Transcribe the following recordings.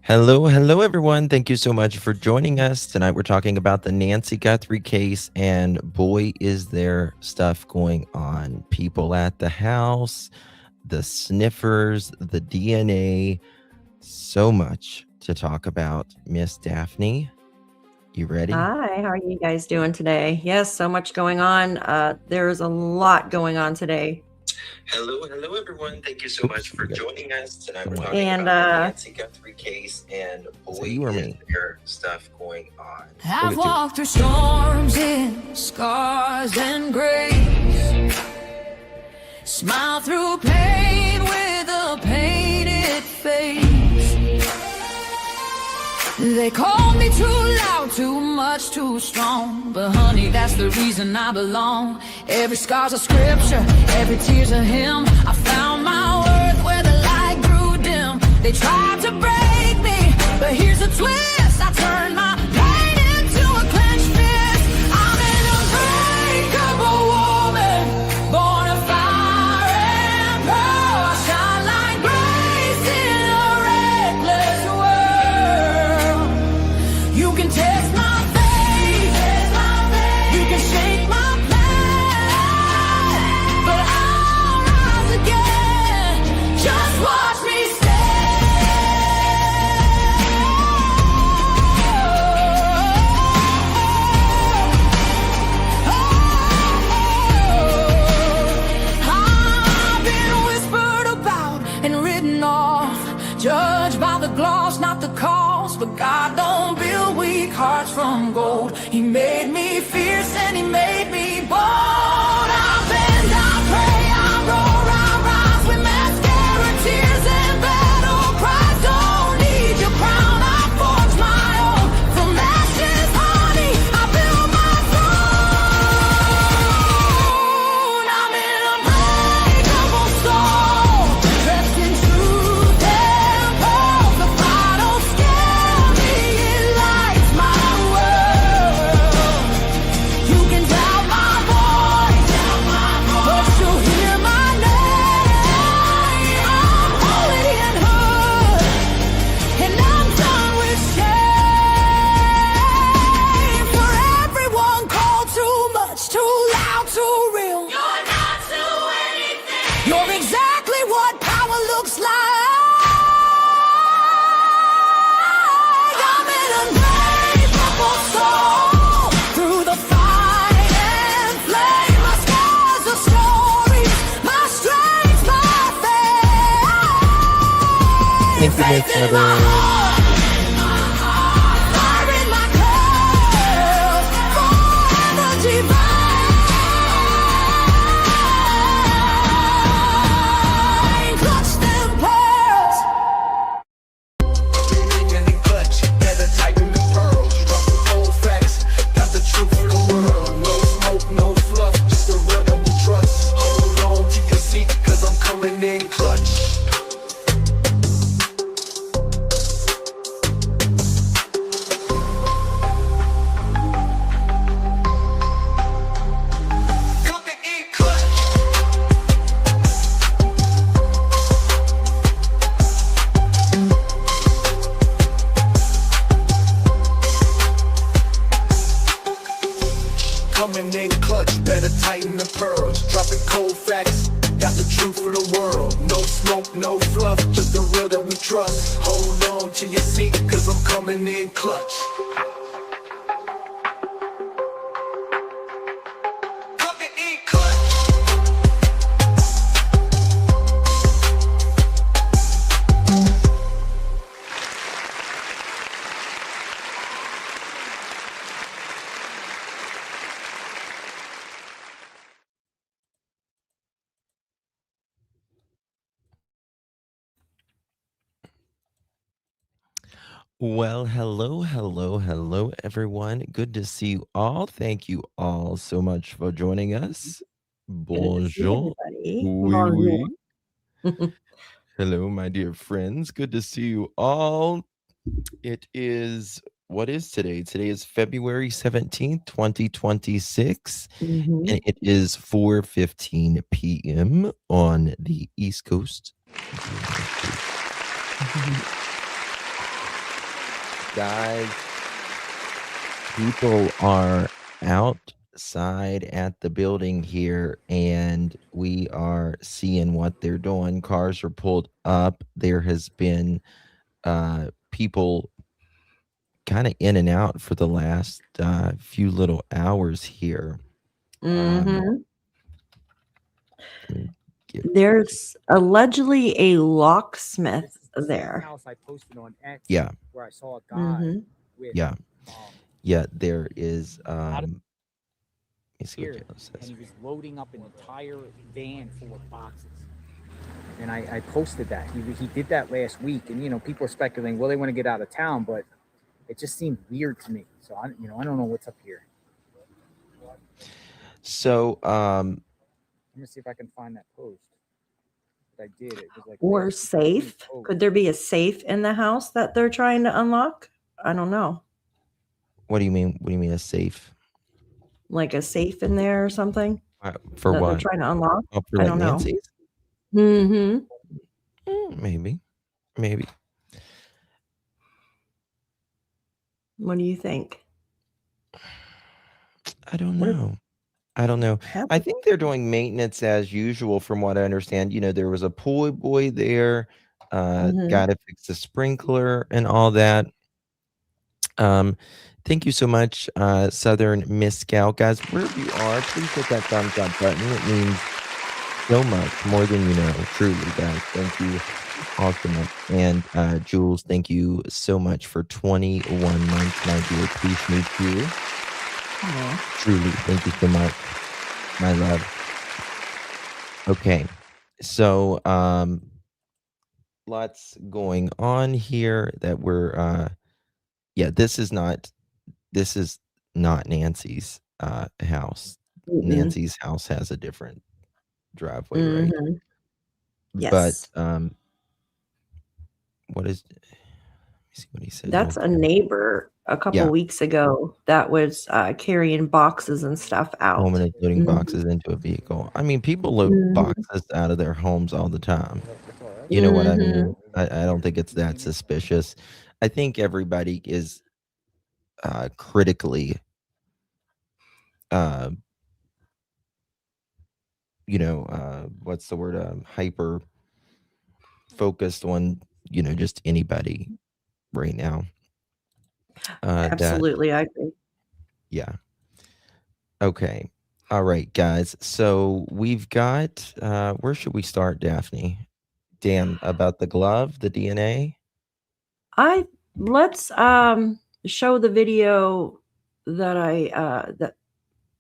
Hello, everyone. Thank you so much for joining us. Tonight we're talking about the Nancy Guthrie case, and boy, is there stuff going on. People at the house, the sniffers, the DNA, so much to talk about. Miss Daphne, you ready? Hi, how are you guys doing today? Yes, so much going on. There's a lot going on today. Hello, everyone. Thank you so much for joining us. Tonight we're talking about the Nancy Guthrie case, and boy, is there stuff going on. I've walked through storms in scars and grace, smile through pain with a painted face. They called me too loud, too much, too strong, but honey, that's the reason I belong. Every scar's a scripture, every tear's a hymn. I found my worth where the light grew dim. They tried to break me, but here's a twist. I turned my pain into a clenched fist. I'm an unbreakable woman, born of fire and pearl. I shine like grace in a reckless world. You can test my faith, you can shake my plan, but I'll rise again. Just watch me I've been whispered about and written off, judged by the gloss, not the cost. But God don't build weak hearts from gold. He made me fierce and he made me bold. I bend, I pray, I roar, I rise with mascara, tears and battle cries. Don't need your crown, I forge my own. From ashes, honey, I build my throne. I'm an unbreakable soul, dressed in truth and pearls. The fire don't scare me, it lights my world. You can doubt my voice, but you'll hear my name. I'm holy and hood, and I'm done with shame. For everyone called too much, too loud, too real. You're not to anything. You're exactly what power looks like. I'm an unbreakable soul, through the fight and flame. My scars are stories, my strength, my faith. Faith in my heart, fire in my curls, forever divine. Clutch them pearls. Clutch, better tighten the pearls. Drop the cold facts, got the truth for the world. No smoke, no fluff, just the real that we trust. Hold on to your seat, cause I'm coming in clutch. Coming in clutch. Coming in clutch, better tighten the pearls. Dropping cold facts, got the truth for the world. No smoke, no fluff, just the real that we trust. Hold on to your seat, cause I'm coming in clutch. Coming in clutch. Well, hello, everyone. Good to see you all. Thank you all so much for joining us. Good to see Bonjour. everybody. Oui, Bonjour. oui. Hello, my dear friends. Good to see you all. It is, what is today? Today is February 17th, 2026, Mhm. and it is 4:15 p.m. on the East Coast. Guys, people are outside at the building here, and we are seeing what they're doing. Cars are pulled up. There has been people kind of in and out for the last few little hours here. Mm-hmm. Let me get There's allegedly a locksmith there. House I posted on X, Yeah. where I saw a guy Mm-hmm. with Yeah. Yeah, there is let me see what here, Jalen and says. he was loading up an entire van full of boxes. And I posted that. He did that last week, and people are speculating, well, they want to get out of town, but it just seemed weird to me. So I don't know what's up here. So Let me see if I can find that post. I did. It was like Or safe. Could there be a safe in the house that they're trying to unlock? I don't know. what do you mean? What do you mean a safe? Like a safe in there or something For that what? they're trying to unlock? Oh, for I like don't know. Nancy's? Mm-hmm. Maybe. What do you think? I don't What know. I happened? think they're doing maintenance as usual, from what I understand. There was a pool boy there, Mhm. got to fix the sprinkler and all that. Thank you so much, Southern Miss Scout. Guys, wherever you are, please hit that thumbs up button. It means so much, more than you know. Truly, guys. Thank you all so much. And Jules, thank you so much for 21 months, my dear. Appreciate you. Aw. Truly, thank you so much, my love. Okay, so lots going on here that we're yeah, this is not Nancy's house. Mm-mm. Nancy's house has a different driveway, right? Mhm. But Yes. what is let me see what he said. That's No, a neighbor a couple yeah, weeks ago that was carrying boxes and stuff home out. and loading Mhm. boxes into a vehicle. I mean, people load Mhm. boxes out of their homes all the time. You know what I mean? I don't think it's that suspicious. I think everybody is critically uh what's the word, hyper focused on just anybody right now. That Absolutely, I agree. Yeah. Okay. All right, guys. So we've got where should we start, Daphne? Damn, about the glove, the DNA? Let's show the video that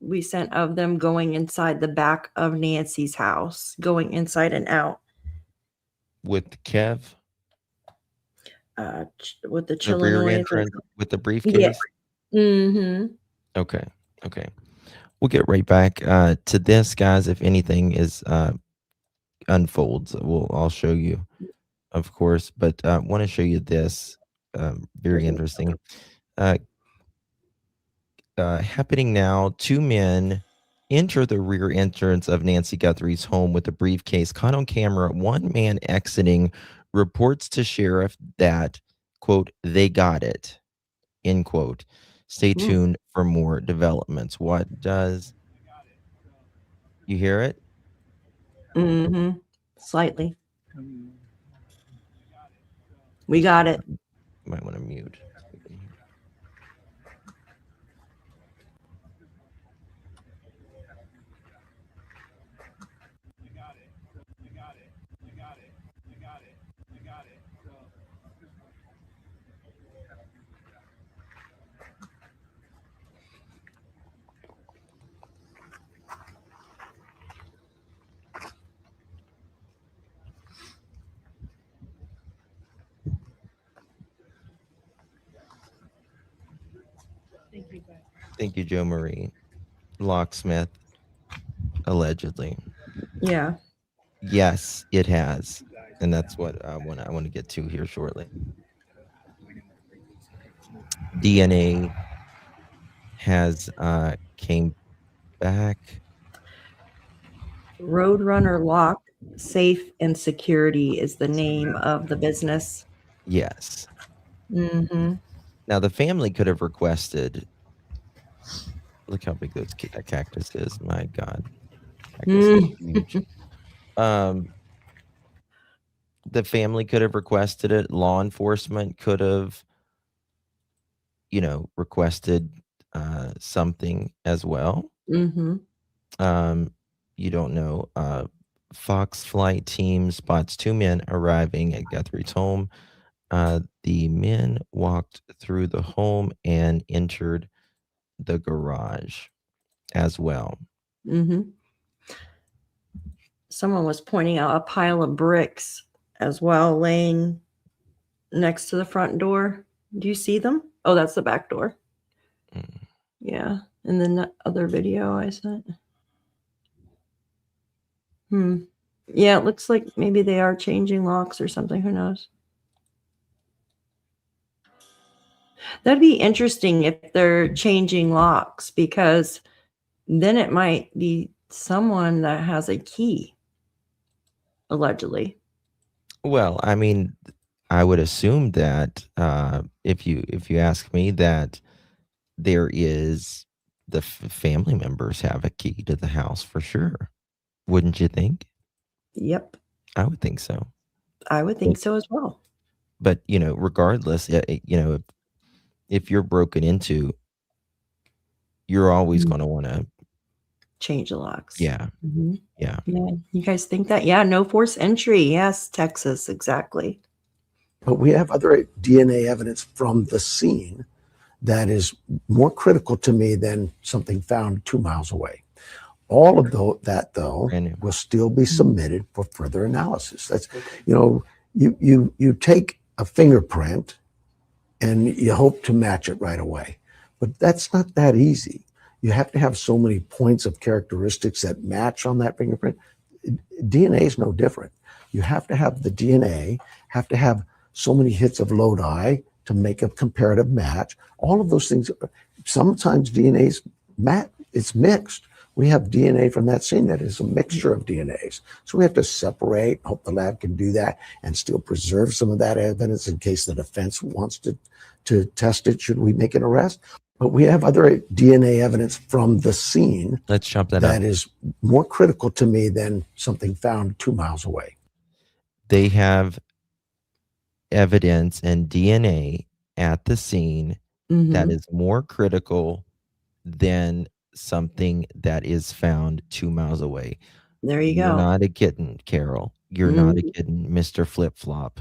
we sent of them going inside the back of Nancy's house, going inside and out With Kev? with the The rear Chillinois. entrance with the Yeah. briefcase? Mm-hmm. Okay. We'll get right back to this, guys. If anything is unfolds, I'll show you, of course. But want to show you this. Very interesting. Happening now. Two men enter the rear entrance of Nancy Guthrie's home with a briefcase. Caught on camera, one man exiting reports to sheriff that, quote, they got it, end quote. Stay tuned for more developments. What does you hear it? Mm-hmm. Slightly. We got it. You might want to mute. So we can hear. Thank you, Joe Marie. Locksmith, allegedly. Yeah. Yes, it has. And that's what I want to get to here shortly. DNA has came back. Roadrunner Lock Safe and Security is the name of the business. Yes. Mm-hmm. Now the family could have requested. Look how big that cactus is. My God, cactus is huge. The family could have requested it. Law enforcement could have, requested something as well. Mm-hmm. You don't know. Fox flight team spots 2 men arriving at Guthrie's home. The men walked through the home and entered the garage as well. Mm-hmm. Someone was pointing out a pile of bricks as well laying next to the front door. Do you see them? Oh, that's the back door. Mm. Yeah. And then the other video I sent. Yeah, it looks like maybe they are changing locks or something. Who knows? That'd be interesting if they're changing locks, because then it might be someone that has a key, allegedly. Well, I mean, I would assume that if you ask me, that there is the family members have a key to the house for sure. Wouldn't you think? Yep. I would think so. I would think so as well. But, regardless, if you're broken into, you're always going to want to change the locks. Yeah. Mm-hmm. Yeah. Yeah. You guys think that? Yeah. No force entry. Yes. Texas. Exactly. But we have other DNA evidence from the scene that is more critical to me than something found 2 miles away. All of that will still be submitted for further analysis. That's, you take a fingerprint and you hope to match it right away, but that's not that easy. You have to have so many points of characteristics that match on that fingerprint. DNA is no different. You have to have the DNA, have to have so many hits of lodi to make a comparative match. All of those things. Sometimes DNA's it's mixed. We have DNA from that scene that is a mixture of DNAs. So we have to separate, hope the lab can do that, and still preserve some of that evidence in case the defense wants to test it should we make an arrest. But we have other DNA evidence from the scene. Let's chop that That up. is more critical to me than something found 2 miles away. They have evidence and DNA at the scene that is more critical than something that is found 2 miles away. There you You're go. not a kitten, Carol. You're not a kitten, Mr. Flip Flop.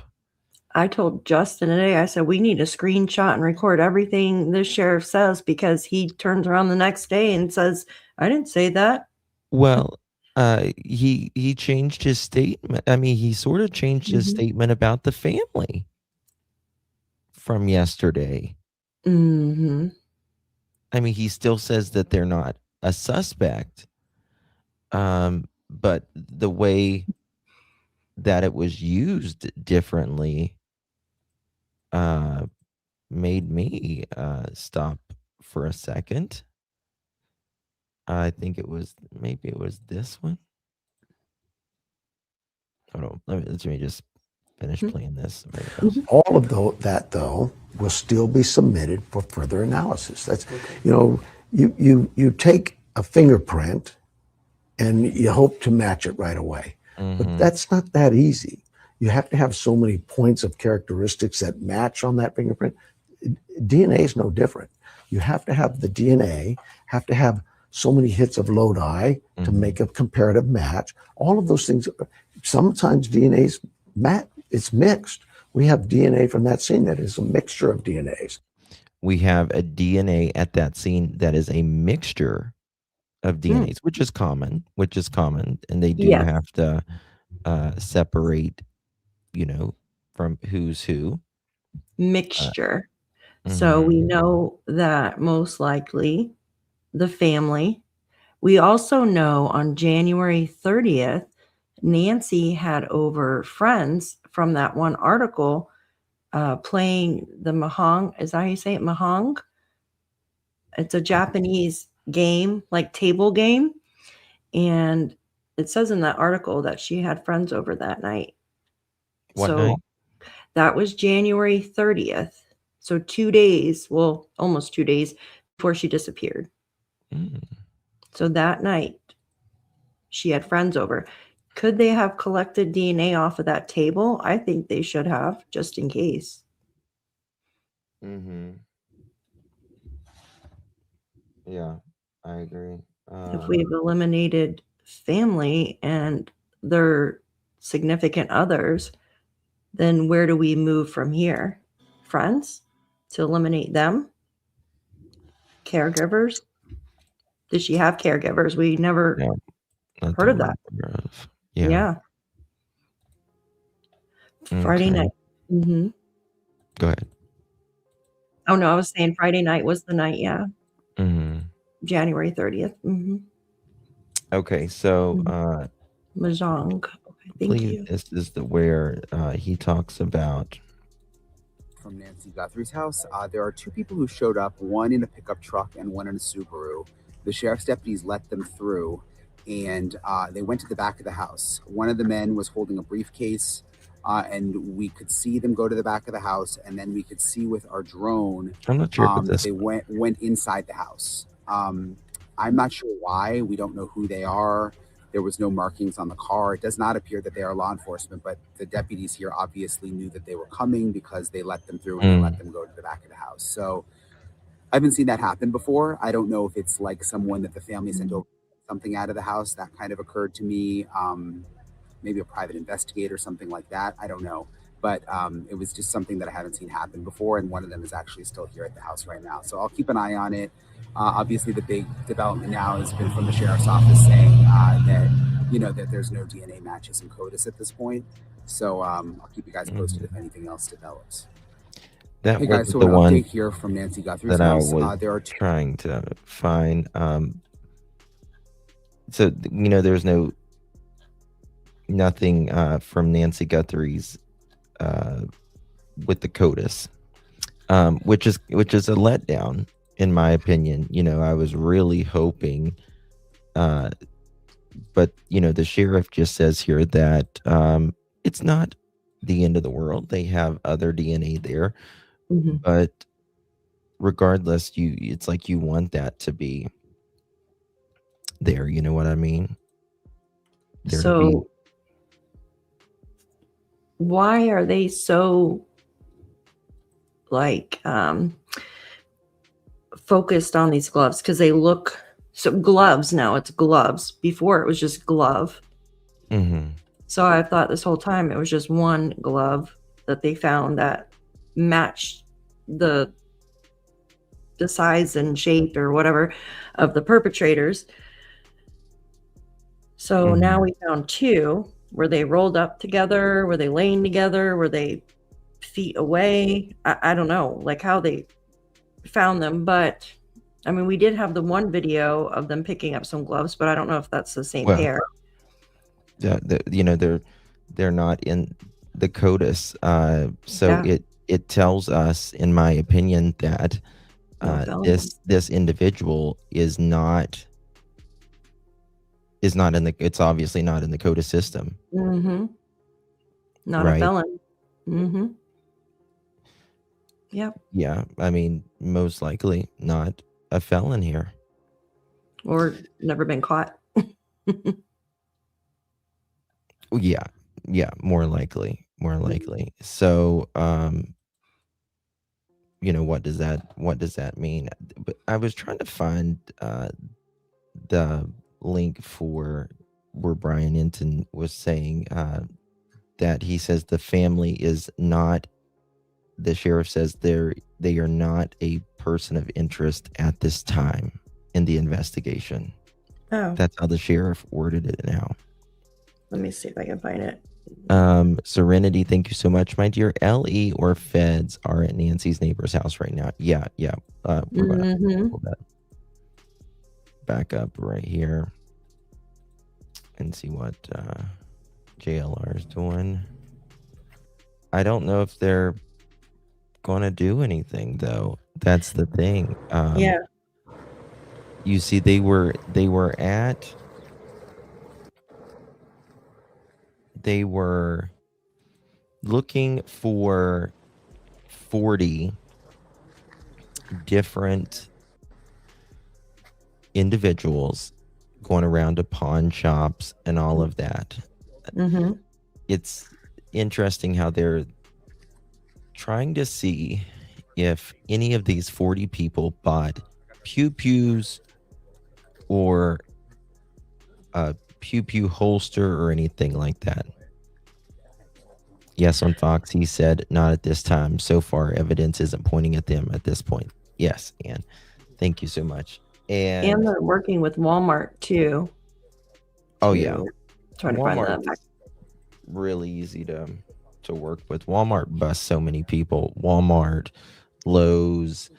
I told Justin today, I said, we need to screenshot and record everything this sheriff says, because he turns around the next day and says, I didn't say that. Well, he changed his statement. I mean, he sort of changed his statement about the family from yesterday. Mm-hmm. I mean, he still says that they're not a suspect, but the way that it was used differently made me stop for a second. I think maybe it was this one. Hold on, let me just finish playing this. All of that will still be submitted for further analysis. That's, you take a fingerprint and you hope to match it right away, but that's not that easy. You have to have so many points of characteristics that match on that fingerprint. DNA is no different. You have to have the DNA, have to have so many hits of lodi to make a comparative match. All of those things. Sometimes DNA's it's mixed. We have DNA from that scene that is a mixture of DNAs. We have a DNA at that scene that is a mixture of DNAs, which is common, and they do have to separate, from who's who. Mixture. So we know that most likely the family. We also know on January 30th, Nancy had over friends from that one article playing the mahjong. Is that how you say it? Mahjong? It's a Japanese game, like table game. And it says in that article that she had friends over that night. What night? That was January 30th. So 2 days, well, almost 2 days before she disappeared. So that night, she had friends over. Could they have collected DNA off of that table? I think they should have, just in case. Yeah, I agree. If we've eliminated family and their significant others, then where do we move from here? Friends? To eliminate them? Caregivers? Did she have caregivers? We never not heard of that. Yeah. Friday night. Go ahead. Oh, no, I was saying Friday night was the night, yeah. January 30th. Okay, so Mahjong. Okay, thank you. This is where he talks about from Nancy Guthrie's house. There are 2 people who showed up, one in a pickup truck and one in a Subaru. The sheriff's deputies let them through, and they went to the back of the house. One of the men was holding a briefcase, and we could see them go to the back of the house, and then we could see with our drone I'm not sure about that this. they went inside the house. I'm not sure why. We don't know who they are. There was no markings on the car. It does not appear that they are law enforcement, but the deputies here obviously knew that they were coming because they let them through and they let them go to the back of the house. So I haven't seen that happen before. I don't know if it's like someone that the family sent over something out of the house. That kind of occurred to me. Maybe a private investigator, something like that. I don't know. But it was just something that I haven't seen happen before. And one of them is actually still here at the house right now. So I'll keep an eye on it. Obviously, the big development now has been from the sheriff's office saying that there's no DNA matches in CODIS at this point. So I'll keep you guys posted if anything else develops. That hey was guys, so the an one update here from Nancy Guthrie's that I house. was There are trying to find. So there's nothing from Nancy Guthrie's with the CODIS, which is a letdown. In my opinion, I was really hoping, but the sheriff just says here that it's not the end of the world. They have other DNA there, but regardless, it's like you want that to be there. You know what I mean? There to be. So why are they so focused on these gloves? Because they look so gloves now. It's gloves. Before it was just glove. So I thought this whole time it was just one glove that they found that matched the size and shape or whatever of the perpetrators. So now we found 2. Were they rolled up together? Were they laying together? Were they feet away? I don't know, like how they found them. But I mean, we did have the one video of them picking up some gloves, but I don't know if that's the same pair. Yeah, they're not in the CODIS. So it tells us, in my opinion, that this individual is not in the. It's obviously not in the CODIS system. Not right? A felon. Yep. Yeah, I mean, most likely not a felon here, or never been caught. Yeah, more likely. So what does that mean? But I was trying to find the link for where Brian Hinton was saying that he says the family is not, the sheriff says they are not a person of interest at this time in the investigation. That's how the sheriff worded it now. Let me see if I can find it. Serenity, thank you so much, my dear. LE or feds are at Nancy's neighbor's house right now. Yeah. We're gonna pull that back up right here and see what JLR is doing. I don't know if they're gonna do anything though. That's the thing. You see, they were looking for 40 different individuals going around to pawn shops and all of that. Mm-hmm. It's interesting how they're trying to see if any of these 40 people bought pew pews or a pew pew holster or anything like that. Yes, on Fox, he said, not at this time. So far, evidence isn't pointing at them at this point. Yes, Ann. Thank you so much. And they're working with Walmart too. Oh, yeah. Trying to find that back. Really easy to work with. Walmart busts so many people. Walmart, Lowe's,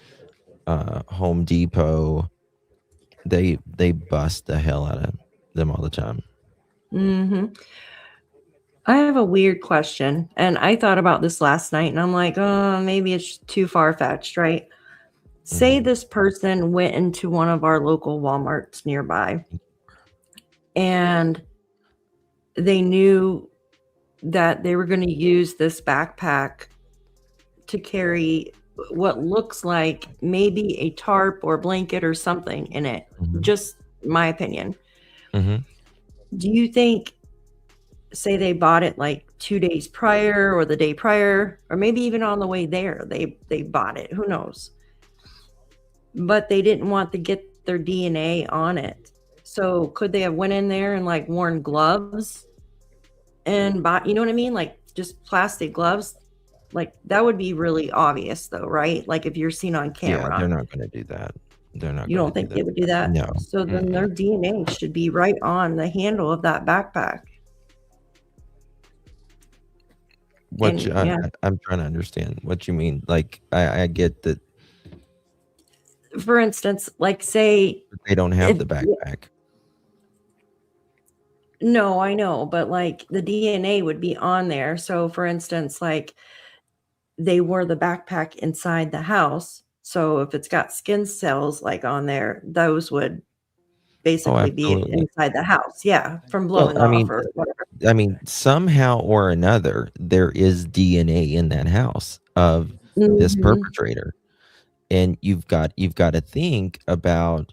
Home Depot, they bust the hell out of them all the time. Mm-hmm. I have a weird question, and I thought about this last night, and I'm like, oh, maybe it's too far-fetched, right? Say this person went into one of our local Walmarts nearby, and they knew that they were going to use this backpack to carry what looks like maybe a tarp or blanket or something in it. Just my opinion. Do you think, say they bought it like 2 days prior or the day prior, or maybe even on the way there, they bought it, who knows? But they didn't want to get their DNA on it. So could they have went in there and like worn gloves and bought, you know what I mean? Like just plastic gloves. Like that would be really obvious though, right? Like if you're seen on camera. Yeah, they're not going to do that. They're not. You don't think they would do that? No. So then their DNA should be right on the handle of that backpack. I'm trying to understand what you mean. Like I get that. For instance, like say they don't have the backpack. No, I know, but like the DNA would be on there. So for instance, like they wore the backpack inside the house. So if it's got skin cells like on there, those would basically be inside the house. Yeah, from blowing off or whatever. I mean, somehow or another, there is DNA in that house of this perpetrator. And you've got to think about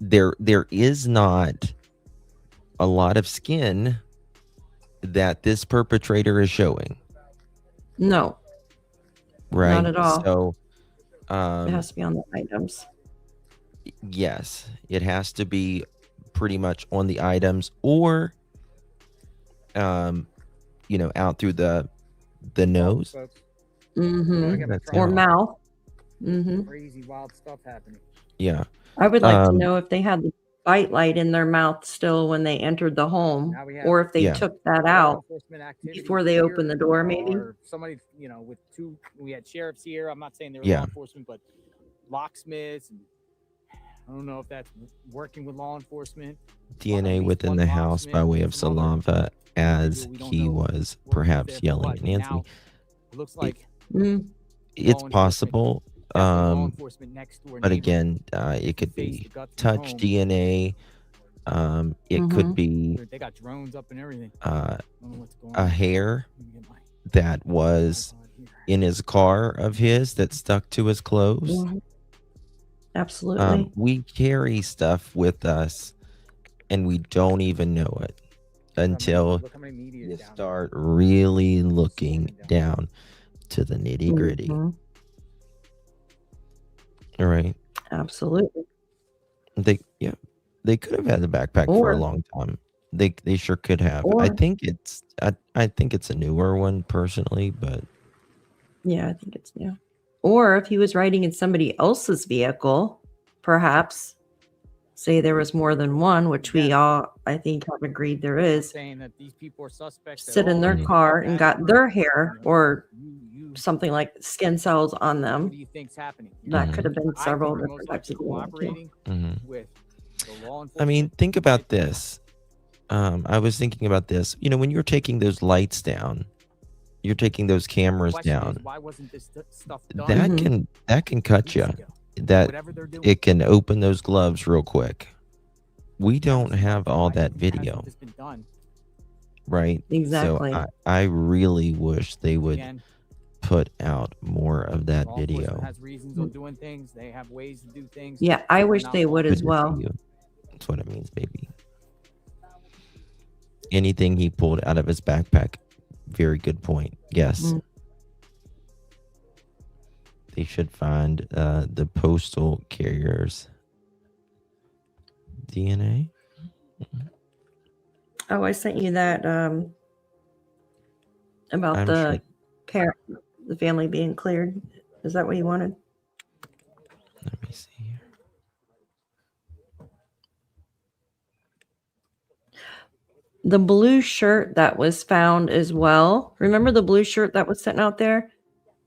there is not a lot of skin that this perpetrator is showing. No. Right. Not at all. So it has to be on the items. Yes, it has to be pretty much on the items or out through the nose. Or mouth. Crazy wild stuff happening. Yeah. I would like to know if they had the bite light in their mouth still when they entered the home, or if they took that out before they opened the door, maybe. Or somebody, with we had sheriffs here. I'm not saying they were law enforcement, but locksmiths. And I don't know if that's working with law enforcement. DNA within the house by way of saliva as he was perhaps yelling at Nancy. It looks like it's possible. But again, it could be touch DNA. It could be they got drones up and everything. A hair that was in his car of his that stuck to his clothes. Absolutely. We carry stuff with us and we don't even know it until you start really looking down to the nitty-gritty. All right. Absolutely. They could have had the backpack for a long time. They sure could have. I think it's a newer one personally, but yeah, I think it's new. Or if he was riding in somebody else's vehicle, perhaps say there was more than one, which we all, I think, have agreed there is. Saying that these people are suspects. Sit in their car and got their hair or something like skin cells on them. What do you think's happening? That could have been several different types of cooperating with the law enforcement. I mean, think about this. I was thinking about this. When you're taking those lights down, you're taking those cameras down. Why wasn't this stuff done? That can cut you. That it can open those gloves real quick. We don't have all that video. Right? Exactly. So I really wish they would put out more of that Law enforcement video. has reasons of doing things. They have ways to do things. Yeah, I We're wish not they would law as Good for well. you. That's what it means, baby. Anything he pulled out of his backpack. Very good point. Yes. Mm. They should find the postal carrier's DNA. Oh, I sent you that about I'm the sure. parent, the family being cleared. Is that what you wanted? Let me see here. The blue shirt that was found as well. Remember the blue shirt that was sitting out there?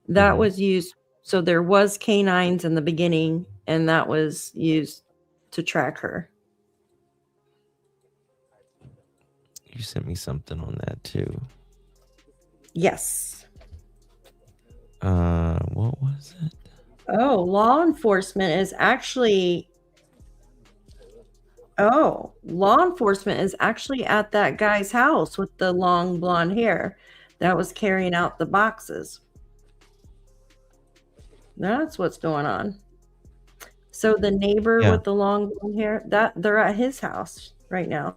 That was used. So there was canines in the beginning, and that was used to track her. You sent me something on that too. Yes. What was it? Oh, law enforcement is actually at that guy's house with the long blonde hair that was carrying out the boxes. That's what's going on. So the neighbor with the long blonde hair, that they're at his house right now.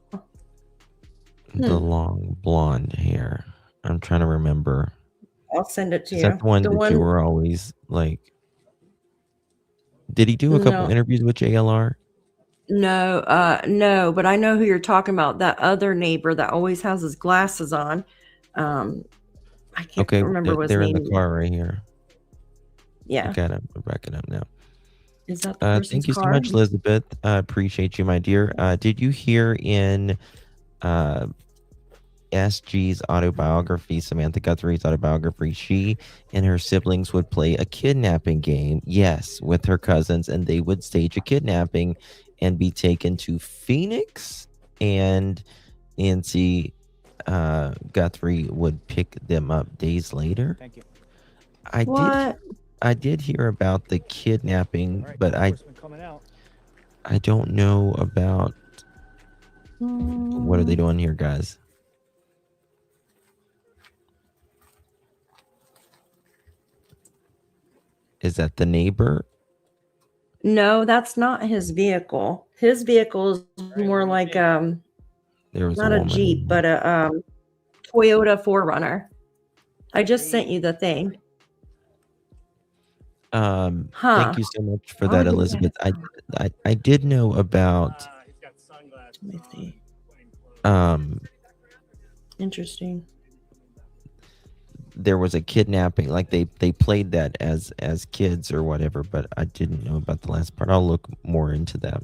The long blonde hair. I'm trying to remember. I'll send it to Is you. that the one that you were always like? Did he do a couple interviews with JLR? No, no, but I know who you're talking about. That other neighbor that always has his glasses on. I can't remember what his they're name in the car right here. Yeah. I got it. I'm backing up now. Is that the person's thank you car? so much, Elizabeth. Appreciate you, my dear. Did you hear in SG's autobiography, Samantha Guthrie's autobiography, she and her siblings would play a kidnapping game, yes, with her cousins, and they would stage a kidnapping and be taken to Phoenix, and Nancy Guthrie would pick them up days later. Thank you. I did hear about the kidnapping, but I don't know about what are they doing here, guys? Is that the neighbor? No, that's not his vehicle. His vehicle is more like there was not a Jeep, but a Toyota 4Runner. I just sent you the thing. Thank you so much for that, Elizabeth. I did know about Let me see. Interesting. There was a kidnapping, like they played that as kids or whatever, but I didn't know about the last part. I'll look more into that.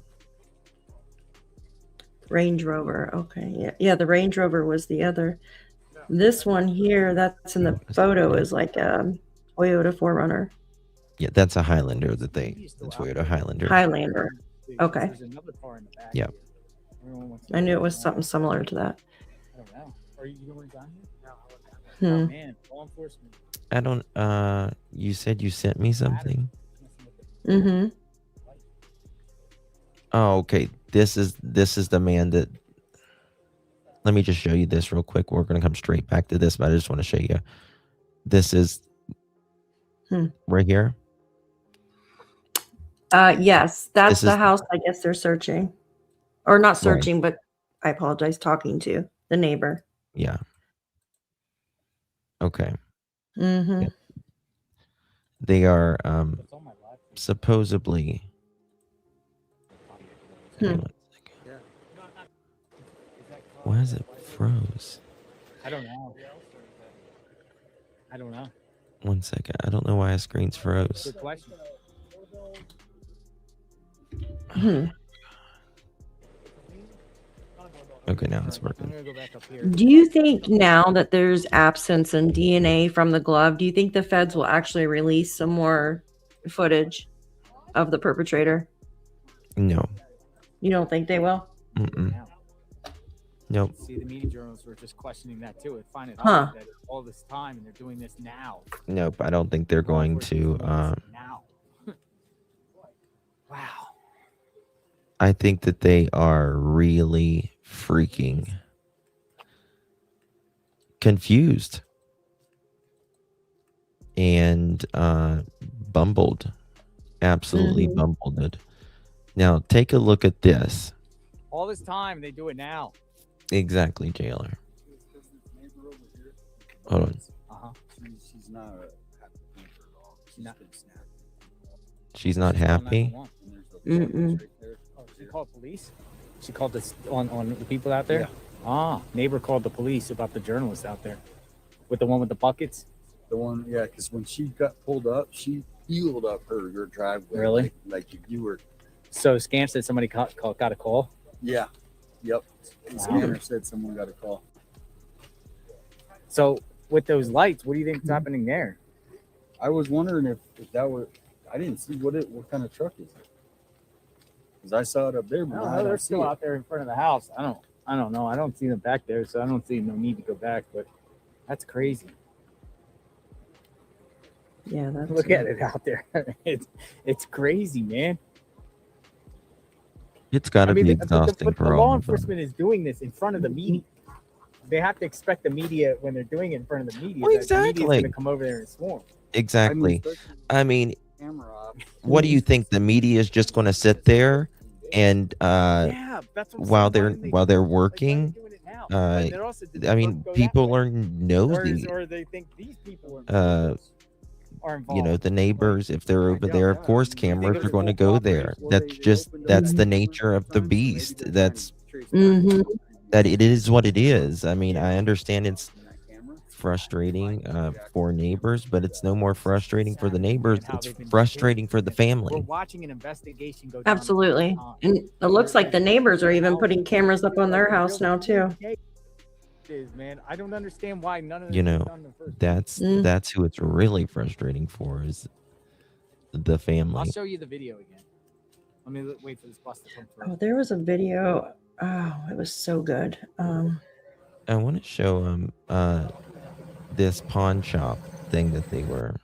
Range Rover. Okay. Yeah, the Range Rover was the other. This one here, that's in the photo, is like a Toyota 4Runner. Yeah, that's a Highlander the Toyota Highlander. Highlander. Okay. Yeah. I knew it was something similar to that. I don't know. Are you going down here? Hmm. Man, law enforcement. I don't you said you sent me something? Mm-hmm. Oh, okay. This is the man that, let me just show you this real quick. We're gonna come straight back to this, but I just want to show you. This is right here. Yes, that's the house I guess they're searching. Or not searching, but I apologize, talking to the neighbor. Yeah. Okay. Mm-hmm. Yeah. They are supposedly why is it froze? I don't know. I don't know. One second. I don't know why a screen's froze. Good question. Okay, now it's working. Do you think now that there's absence in DNA from the glove, do you think the feds will actually release some more footage of the perpetrator? No. You don't think they will? Nope. See, the media journalists were just questioning that too and finding out that all this time and they're doing this now. Nope, I don't think they're going to now. Wow. I think that they are really freaking confused. and bumbled, absolutely Mhm. bumbled it. Now take a look at this. All this time, they do it now. Exactly, jailer. Hold on. Uh-huh. She's not a happy camper at all. She's Not- been snapped. She's not She's calling happy. 911. And there's a Mm-mm. right there. Oh, she called police? She called this on the people out there? Yeah. Ah, neighbor called the police about the journalist out there. With the one with the buckets? The one, yeah, because when she got pulled up, she peeled up your driveway. Really? Like if you were, So Scam said somebody got a call? yeah, yep. The Wow. scanner said someone got a call. So with those lights, what do you think's happening there? I was wondering if that was, I didn't see what kind of truck is it. Because I saw it up there, but No, I they're don't see still it. out there in front of the house. I don't know. I don't see them back there, so I don't see no need to go back, but that's crazy. Yeah, that's Look at it out there. It's crazy, man. It's got to I mean, be the exhausting for law all of them. enforcement is doing this in front of the media. They have to expect the media when they're doing it in front of the media. Well, that the media's exactly. going to come over there and swarm. Exactly. especially I mean, with the camera off. what do you think? The media is just going to sit there and Yeah, that's what I'm while saying. Why they're didn't they while do they're it? Like, why are they working? doing it now? Uh, And they're also, did the I mean, vote go that people way? are nosy. Or they think these people Uh, are involved. You know, the neighbors, if they're over there, of course, cameras it are was going to full go there. cooperation? That's the nature of the beast. Mhm. That it is what it is. I mean, I understand it's frustrating for neighbors, but it's no more frustrating for the neighbors. It's frustrating for the We're family. watching an investigation go down. Absolutely. And it looks like the neighbors are even putting cameras up on their house now too. Man, I don't understand why none of this You was know, done in the first place. that's who it's really frustrating for is the I'll family. show you the video again. Let me wait for this bus to come through. Oh, there was a video. Oh, it was so good. I want to show them this pawn shop thing that they were.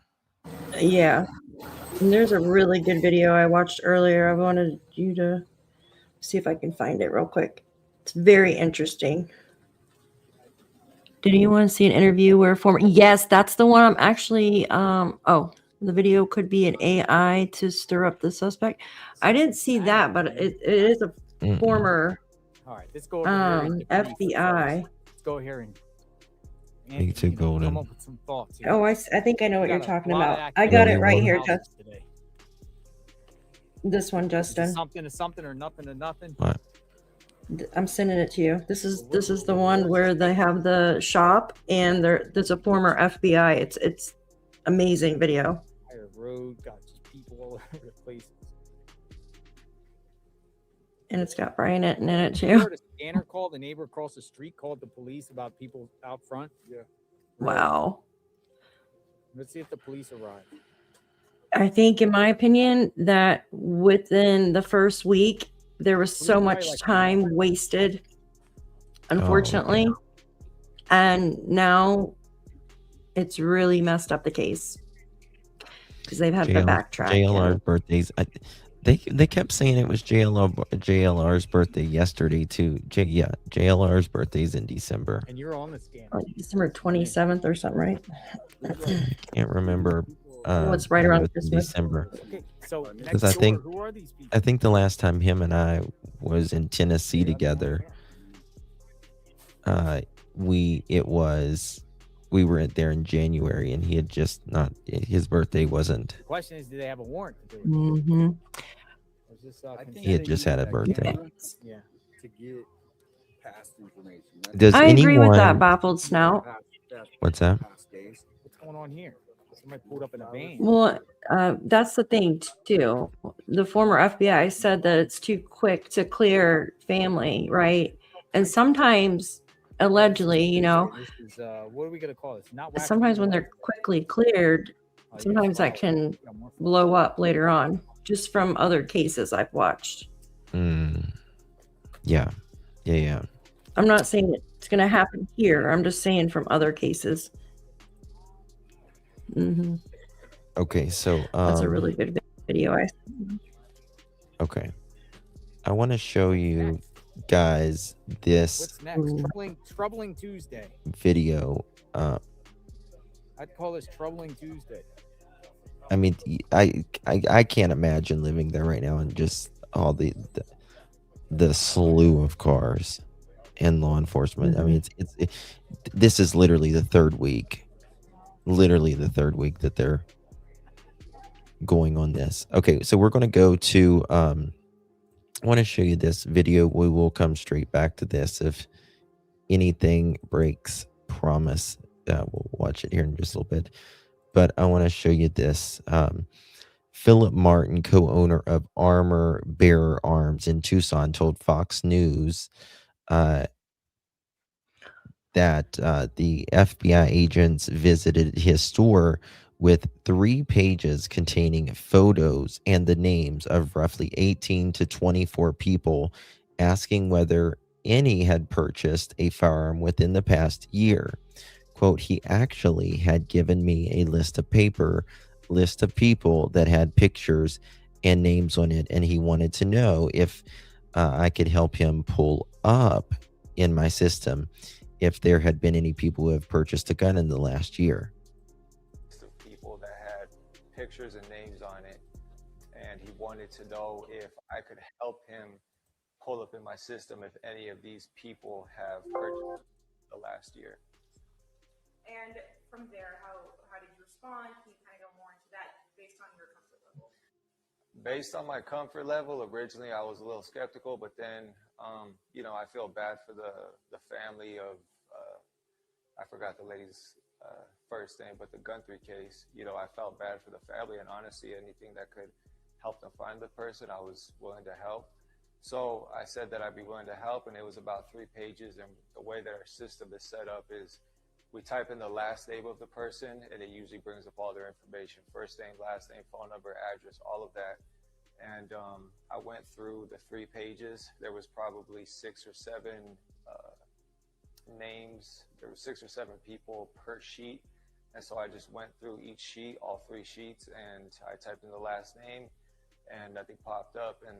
Yeah. And there's a really good video I watched earlier. I wanted you to see if I can find it real quick. It's very interesting. Did anyone see an interview where former? Yes, that's the one. I'm actually. Oh, the video could be an AI to stir up the suspect. I didn't see that, but it is a former All right, let's go over here and defend these FBI. folks. Let's go here and Me too, Golden. come up with some thoughts here. Oh, I think I know what We you're got a talking lot of about. I activity got Yeah, it we right won. here, houses Justin. today. This one, Is it Justin. something to something or nothing to nothing? What? I'm sending it to you. This is the one where they have the shop and there's a former FBI. It's amazing video. Entire road got just people all over the place. And it's got Brian in it You too. heard a scanner call. The neighbor across the street called the police about people out front. Yeah. Wow. Let's see if the police arrive. I think, in my opinion, that within the first week, there was so Police much probably like time wasted, unfortunately. And now it's really messed up the case because they've had to backtrack. JLR's birthdays. They kept saying it was JLR's birthday yesterday too. JLR's birthday's in December. And you're on the scan. Like December 27th or something, right? Can't remember. What's right I know around it's in Christmas. December. Okay, so next Because I door, think who are these people? I think the last time him and I was in Tennessee together, we were there in January, and he had just not his birthday wasn't. The question is, do they have a warrant to do it? Mm-hmm. Or is this, He had just had a birthday. Yeah. To get past information. Does I agree with that, anyone? baffled snout. What's that? Past days. What's going on here? Somebody pulled up in a van. Well, that's the thing too. The former FBI said that it's too quick to clear family, right? And sometimes, allegedly, you know, This is, what are we gonna call this? Not sometimes when they're quickly cleared, sometimes that can blow up later on, just from other cases I've watched. Yeah. I'm not saying it's going to happen here. I'm just saying from other cases. Mm-hmm. Okay, so That's a really good video. okay. I want to show you guys this What's next? Troubling Tuesday. video. I I'd call this Troubling Tuesday. I mean, I can't imagine living there right now and just all the slew of cars and law enforcement. I mean, this is literally the third week that they're going on this. Okay, so we're going to go to I want to show you this video. We will come straight back to this if anything breaks, promise. We'll watch it here in just a little bit, but I want to show you this. Philip Martin, co-owner of Armor Bearer Arms in Tucson, told Fox News that the FBI agents visited his store with 3 pages containing photos and the names of roughly 18 to 24 people, asking whether any had purchased a firearm within the past year. Quote, he actually had given me a list of people that had pictures and names on it, and he wanted to know if I could help him pull up in my system if there had been any people who have purchased a gun in the last year. Of people that had pictures and names on it, and he wanted to know if I could help him pull up in my system if any of these people have purchased the last year. And from there, how did you respond? Can you kind of go more into that based on your comfort level? Based on my comfort level, originally I was a little skeptical, but then, you know, I feel bad for the family of, I forgot the lady's first name, but the Guthrie case. You know, I felt bad for the family, and honestly, anything that could help them find the person, I was willing to help. So I said that I'd be willing to help, and it was about 3 pages. And the way that our system is set up is we type in the last name of the person, and it usually brings up all their information: first name, last name, phone number, address, all of that. And I went through the 3 pages. There was probably 6 or 7 names. There were 6 or 7 people per sheet. And so I just went through each sheet, all 3 sheets, and I typed in the last name, and nothing popped up. And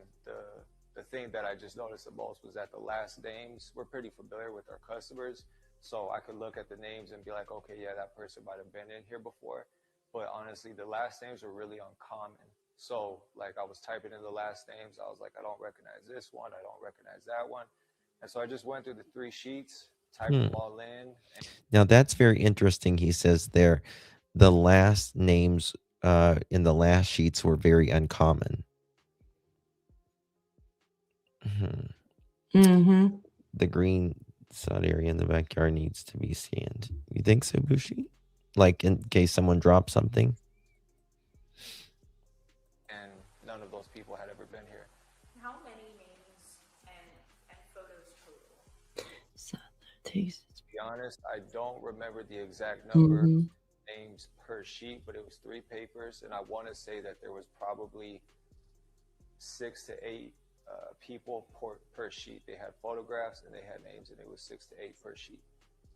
the thing that I just noticed the most was that the last names, we're pretty familiar with our customers. So I could look at the names and be like, okay, yeah, that person might have been in here before. But honestly, the last names were really uncommon. So like I was typing in the last names. I was like, I don't recognize this one. I don't recognize that one. And so I just went through the 3 sheets, typed them all in. Now that's very interesting. He says there, the last names in the last sheets were very uncommon. The green sod area in the backyard needs to be scanned. You think so, Bushi? Like in case someone dropped something? And none of those people had ever been here. How many names and photos total? To be honest, I don't remember the exact number of names per sheet, but it was 3 papers, and I want to say that there was probably 6 to 8 people per sheet. They had photographs and they had names, and it was 6 to 8 per sheet.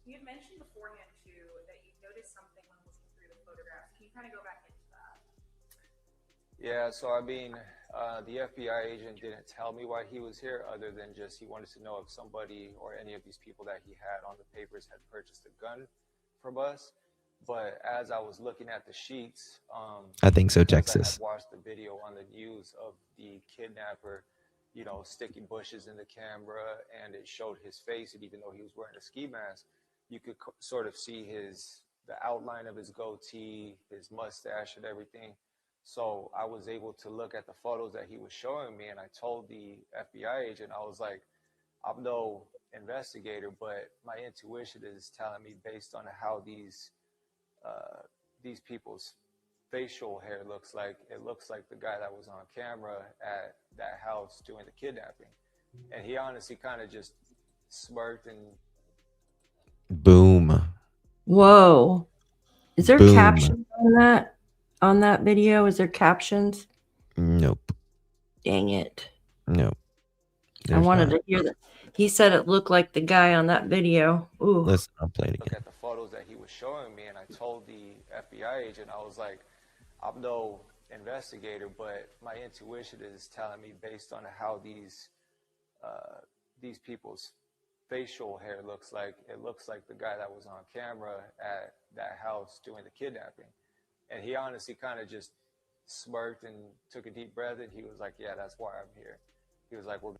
You had mentioned beforehand too that you noticed something when looking through the photographs. Can you kind of go back into that? Yeah, so I mean, the FBI agent didn't tell me why he was here, other than just he wanted to know if somebody or any of these people that he had on the papers had purchased a gun from us. But as I was looking at the sheets, I think so, because Texas. I had watched the video on the news of the kidnapper, you know, sticking bushes in the camera, and it showed his face, and even though he was wearing a ski mask, you could sort of see the outline of his goatee, his mustache, and everything. So I was able to look at the photos that he was showing me, and I told the FBI agent, I was like, I'm no investigator, but my intuition is telling me, based on how these people's facial hair looks like, it looks like the guy that was on camera at that house doing the kidnapping. And he honestly kind of just smirked and boom. Whoa. Is there Boom. captions on that video? Is there captions? Nope. Dang it. Nope. I wanted to hear that. He said it looked like the guy on that video. Ooh. Listen, I'll play it again. Look at the photos that he was showing me, and I told the FBI agent, I was like, I'm no investigator, but my intuition is telling me, based on how these people's facial hair looks like, it looks like the guy that was on camera at that house doing the kidnapping. And he honestly kind of just smirked and took a deep breath, and he was like, yeah, that's why I'm here. He was like, well,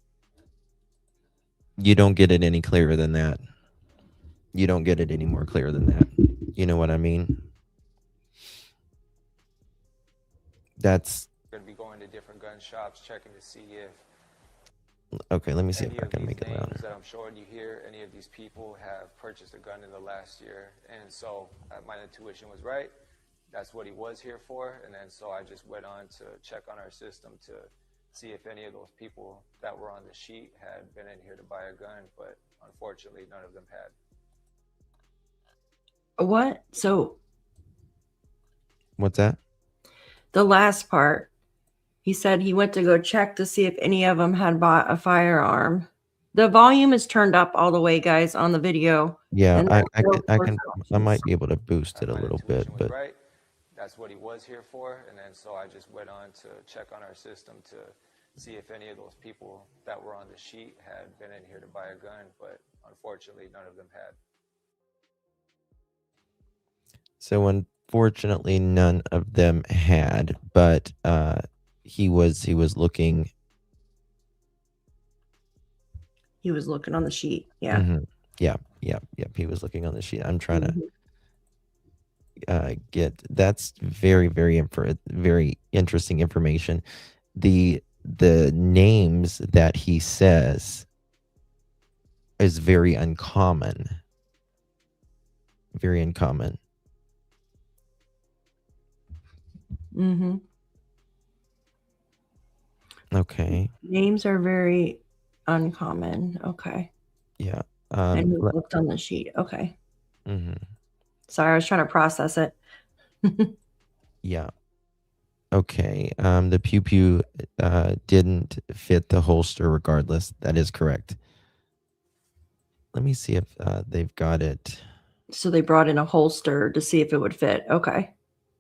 You don't get it any clearer than that. You don't get it any more clear than that. You know what I mean? That's going to be going to different gun shops, checking to see if okay. Let me see any if I of can these make it names louder. that I'm showing you here, any of these people have purchased a gun in the last year. And so my intuition was right. That's what he was here for. And then so I just went on to check on our system to see if any of those people that were on the sheet had been in here to buy a gun, but unfortunately none of them had. What? So What's that? the last part, he said he went to go check to see if any of them had bought a firearm. The volume is turned up all the way, guys, on the video. Yeah, And I there's no can source I might be able to boost it a My little bit, intuition was but right. That's what he was here for. And then so I just went on to check on our system to see if any of those people that were on the sheet had been in here to buy a gun, but unfortunately none of them had. so unfortunately none of them had, but he was looking. He was looking on the sheet. Yeah. Mhm. Yeah, he was looking on the sheet. I'm trying to get that's very very interesting information. The names that he says is very uncommon. Very uncommon. Mm-hmm. Okay. Names are very uncommon. Okay. Yeah. And he looked on the sheet. Okay. Mhm. Sorry, I was trying to process it. Yeah. Okay. The pew pew didn't fit the holster regardless. That is correct. Let me see if they've got it. So they brought in a holster to see if it would fit. Okay.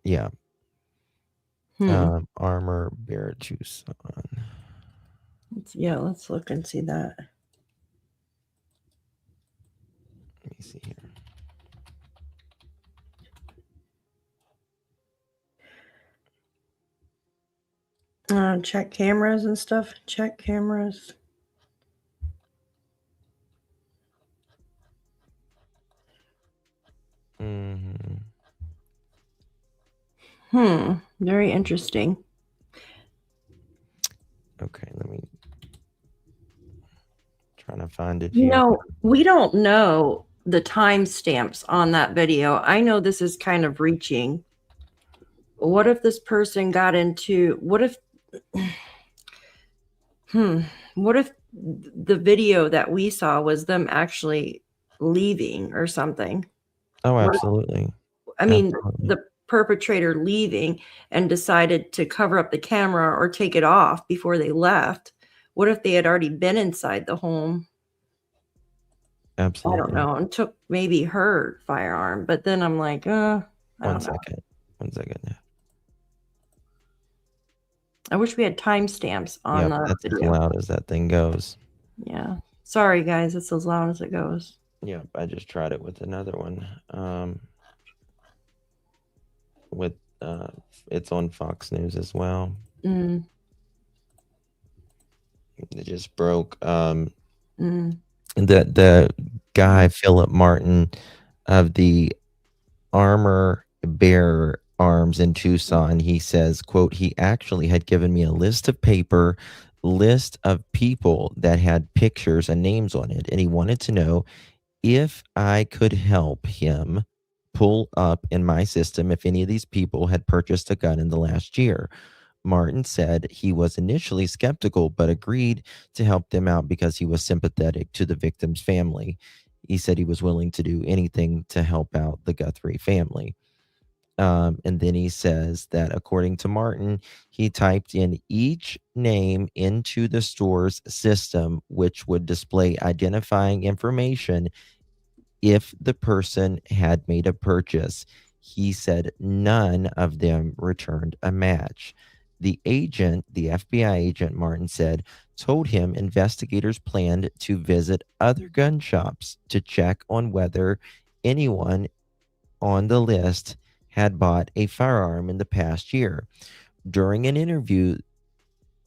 Yeah. Armor Bear Tucson. Yeah, let's look and see that. Let me see here. Check cameras and stuff. Check cameras. Very interesting. Okay, let me trying to find it You here. know, we don't know the timestamps on that video. I know this is kind of reaching. What if this person got into what if the video that we saw was them actually leaving or something? Oh, absolutely. I mean, Absolutely. the perpetrator leaving and decided to cover up the camera or take it off before they left. What if they had already been inside the home? Absolutely. I don't know. And took maybe her firearm, but then I'm like, One second. I wish we had timestamps on Yeah, the that's as video. loud as that thing goes. Yeah. Sorry, guys. It's as loud as it goes. Yeah, I just tried it with another one. It's on Fox News as well. It just broke. The guy Philip Martin of the Armor Bearer Arms in Tucson, he says, quote, he actually had given me a list of people that had pictures and names on it, and he wanted to know if I could help him pull up in my system if any of these people had purchased a gun in the last year. Martin said he was initially skeptical, but agreed to help them out because he was sympathetic to the victim's family. He said he was willing to do anything to help out the Guthrie family. And then he says that according to Martin, he typed in each name into the store's system, which would display identifying information if the person had made a purchase. He said none of them returned a match. The FBI agent, Martin said, told him investigators planned to visit other gun shops to check on whether anyone on the list had bought a firearm in the past year. During an interview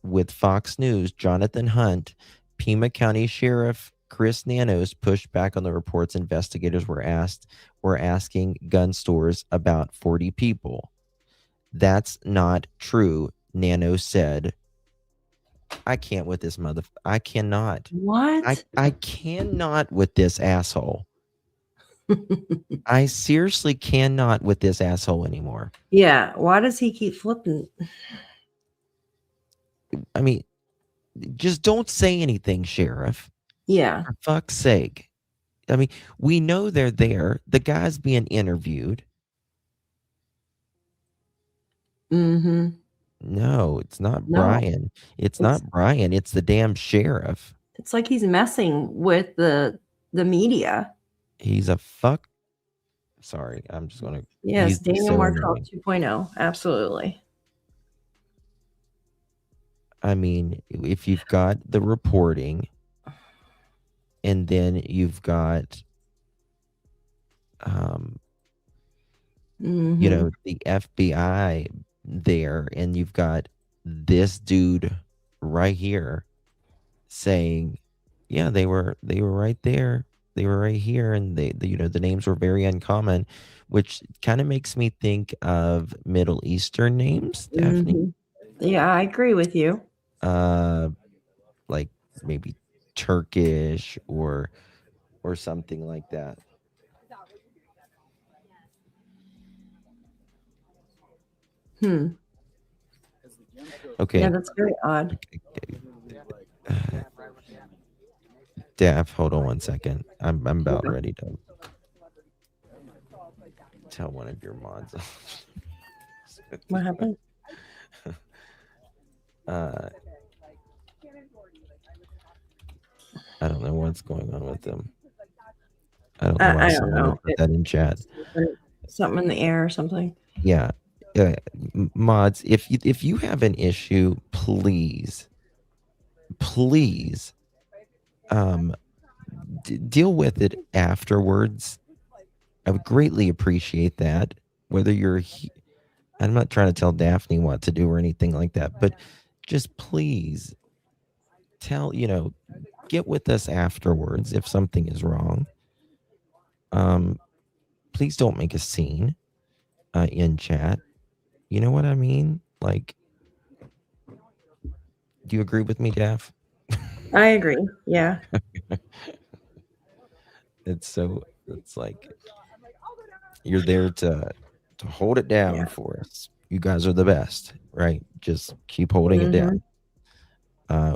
with Fox News, Jonathan Hunt, Pima County Sheriff Chris Nanos pushed back on the reports investigators were asking gun stores about 40 people. That's not true, Nanos said. I can't with this I cannot. What? I cannot with this asshole. I seriously cannot with this asshole anymore. Yeah. Why does he keep flipping? I mean, just don't say anything, Sheriff. Yeah. For fuck's sake. I mean, we know they're there. The guy's being interviewed. Mm-hmm. No, it's not No. Brian. It's not Brian. It's the damn sheriff. It's like he's messing with the media. He's a fuck. Sorry, I'm just gonna. Yes, he's Daniel so Martel annoying. 2.0. Absolutely. I mean, if you've got the reporting, and then you've got, you know, the FBI there, and you've got this dude right here saying, yeah, they were right there. They were right here, and they you know, the names were very uncommon, which kind of makes me think of Middle Eastern names, Daphne. Yeah, I agree with you. Like maybe Turkish or something like that. Okay. Yeah, that's very odd. Daph, hold on one second. I'm about ready to tell one of your mods. What happened? I don't know what's going on with them. I don't know why I don't someone know. would put that in chat. Something in the air or something. Yeah. Mods, if you have an issue, please deal with it afterwards. I would greatly appreciate that. Whether you're I'm not trying to tell Daphne what to do or anything like that, but just please get with us afterwards if something is wrong. Please don't make a scene in chat. You know what I mean? Like, do you agree with me, Daph? I agree. Yeah. It's like you're there to hold it down for us. You guys are the best, right? Just keep holding it down.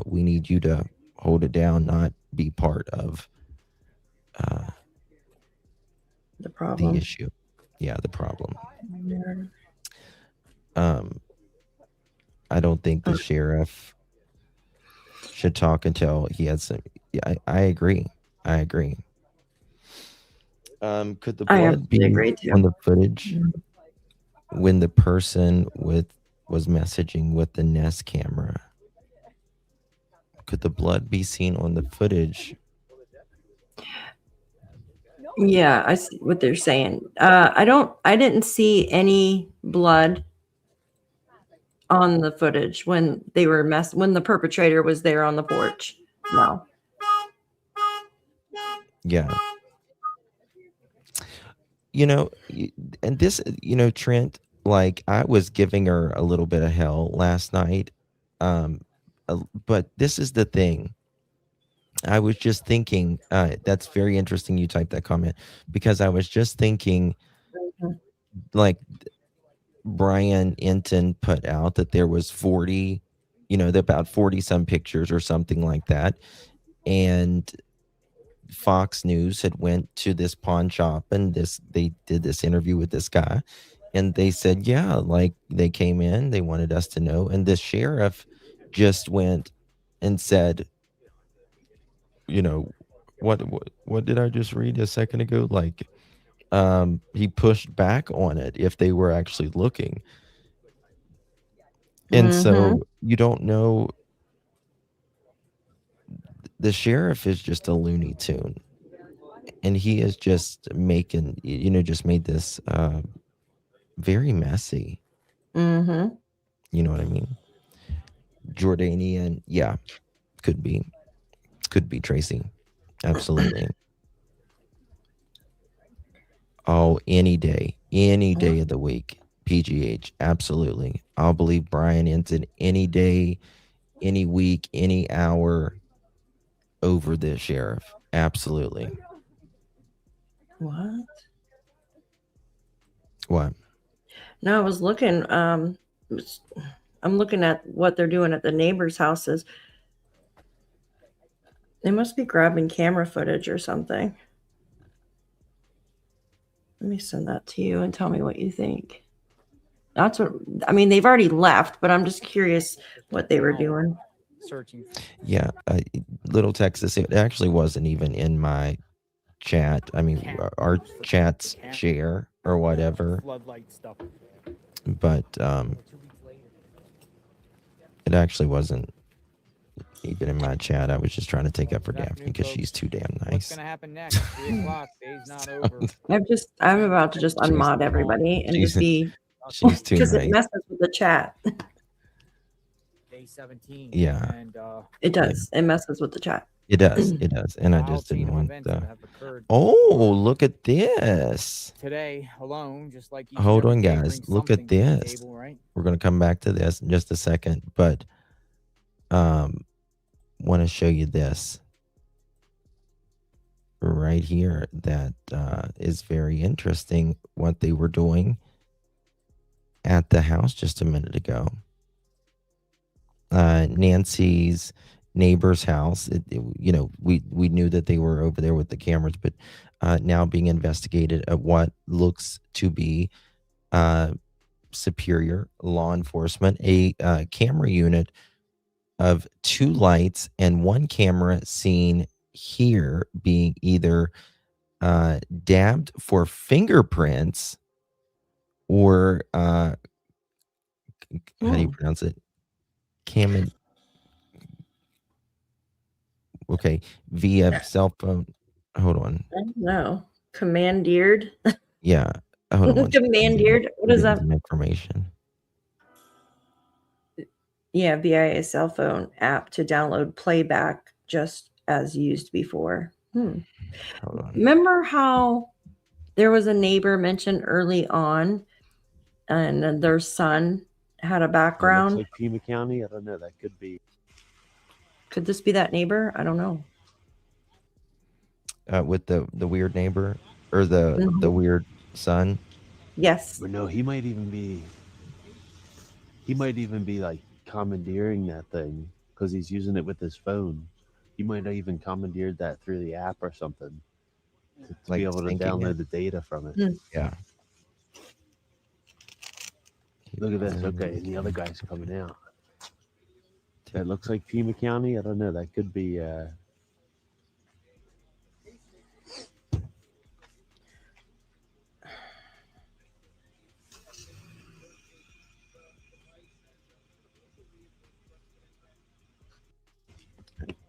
We need you to hold it down, not be part of the problem. The issue. Yeah, the problem. I don't think the sheriff should talk until he has some. Yeah, I agree. Could the blood be on the footage when the person was messaging with the Nest camera? Could the blood be seen on the footage? Yeah, I see what they're saying. I didn't see any blood on the footage when they were when the perpetrator was there on the porch. No. Yeah. And this, Trent, like I was giving her a little bit of hell last night. But this is the thing. I was just thinking, that's very interesting you typed that comment, because I was just thinking, like Brian Enton put out that there was 40, about 40 some pictures or something like that. And Fox News had went to this pawn shop and they did this interview with this guy. And they said, yeah, like they came in, they wanted us to know. And the sheriff just went and said, what did I just read a second ago? Like, he pushed back on it if they were actually looking. And so you don't know. The sheriff is just a Looney Tune. And he is just making, just made this very messy. Mm-hmm. You know what I mean? Jordanian, yeah, could be Tracy. Absolutely. Oh, any day of the week. PGH, absolutely. I'll believe Brian Ensign any day, any week, any hour over the sheriff. Absolutely. What? What? No, I was looking. I'm looking at what they're doing at the neighbors' houses. They must be grabbing camera footage or something. Let me send that to you and tell me what you think. That's what I mean. They've already left, but I'm just curious what they were doing. Searching. Yeah, Little Texas. It actually wasn't even in my chat. I mean, our chats share or whatever. Floodlight stuff. But it actually wasn't even in my chat. I was just trying to take up for Daphne because she's too damn What's nice. gonna happen next? 3 o'clock. Day's not over. I'm about to just unmod everybody and just be She's too because nice. it messes with the chat. Day 17. Yeah. And It does. It messes with the chat. It does. It does. And I just didn't want the. Oh, look at this. Today alone, just like Hold on, guys. Look at this. Table, right? We're gonna come back to this in just a second, but want to show you this right here that is very interesting. What they were doing at the house just a minute ago. Nancy's neighbor's house. We knew that they were over there with the cameras, but now being investigated at what looks to be Superior Law Enforcement, a camera unit of 2 lights and 1 camera seen here being either dabbed for fingerprints or how do you pronounce it? Okay, via cell phone. Hold on. I don't know. Commandeered. Yeah. Hold on. Commandeered. What is that? Information. Yeah, via a cell phone app to download playback just as used before. Hold on. Remember how there was a neighbor mentioned early on and their son had a background? Like Pima County? I don't know. That could be. Could this be that neighbor? I don't know. With the weird neighbor or the weird son? Yes. Or no, he might even be like commandeering that thing because he's using it with his phone. He might have even commandeered that through the app or something to Like be able to syncing download it? the data from it. Yeah. Look at this. Okay, and the other guy's coming out. That looks like Pima County. I don't know. That could be.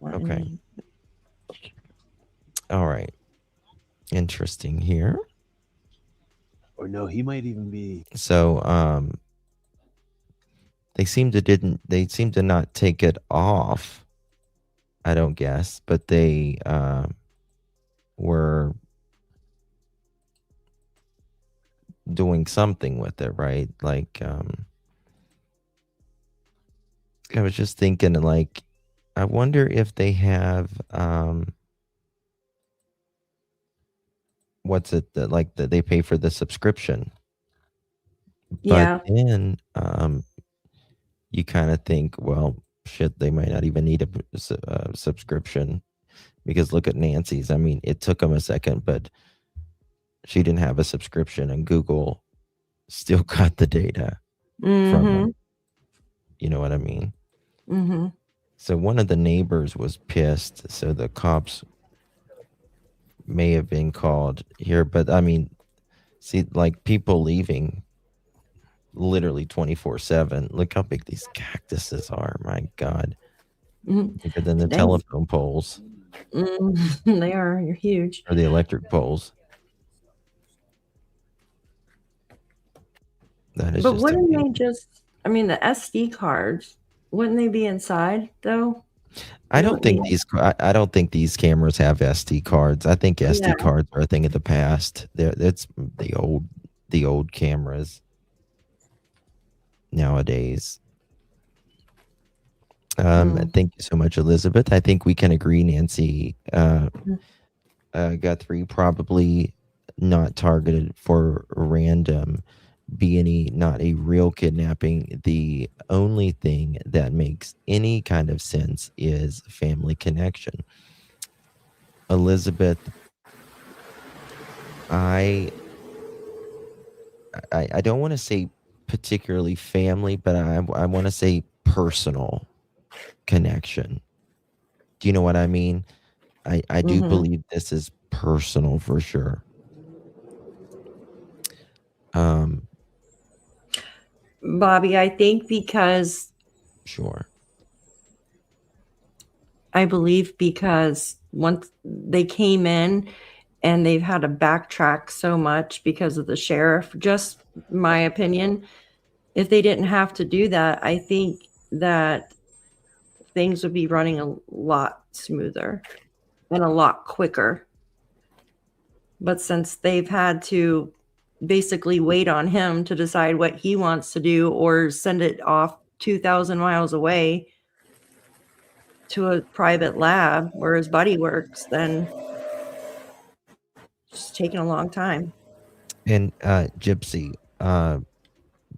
Okay. All right. Interesting here. Or no, he might even be. So they seem to not take it off, I don't guess, but they were doing something with it, right? Like I was just thinking, like, I wonder if they have what's it that like that they pay for the subscription. Yeah. But then you kind of think, well, shit, they might not even need a subscription because look at Nancy's. I mean, it took them a second, but she didn't have a subscription, and Google still got the data from them. You know what I mean? Mm-hmm. So one of the neighbors was pissed, so the cops may have been called here. But I mean, see, like people leaving literally 24/7. Look how big these cactuses are. My God. Bigger than the Dang. telephone poles. They are. You're huge. Or the electric poles. That is But just wouldn't amazing. they just, I mean, the SD cards, wouldn't they be inside though? I don't think I don't think these cameras have SD cards. I think SD Yeah. cards are a thing of the past. That's the old cameras nowadays. Thank you so much, Elizabeth. I think we can agree, Nancy Guthrie probably not targeted for random not a real kidnapping. The only thing that makes any kind of sense is family connection. Elizabeth, I don't want to say particularly family, but I want to say personal connection. Do you know what I mean? I do believe this is personal for sure. Bobby, I think because Sure. I believe because once they came in and they've had to backtrack so much because of the sheriff, just my opinion, if they didn't have to do that, I think that things would be running a lot smoother and a lot quicker. But since they've had to basically wait on him to decide what he wants to do or send it off 2,000 miles away to a private lab where his buddy works, then it's just taking a long time. And Gypsy,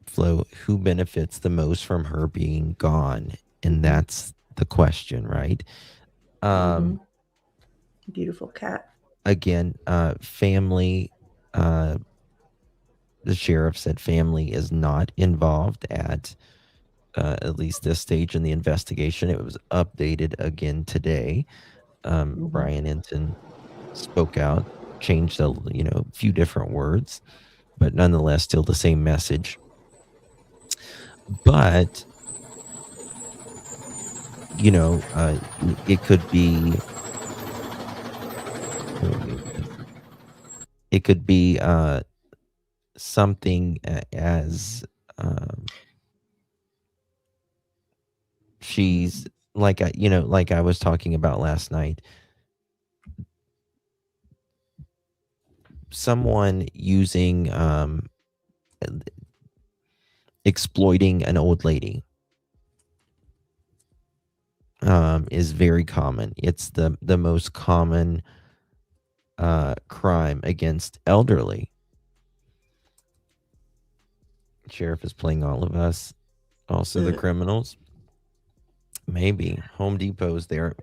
Flo, who benefits the most from her being gone? And that's the question, right? Beautiful cat. Again, family, the sheriff said family is not involved at least this stage in the investigation. It was updated again today. Brian Enton spoke out, changed a few different words, but nonetheless still the same message. But it could be something as she's like I was talking about last night, someone using exploiting an old lady is very common. It's the most common crime against elderly. Sheriff is playing all of us, also the criminals. Maybe Home Depot's there.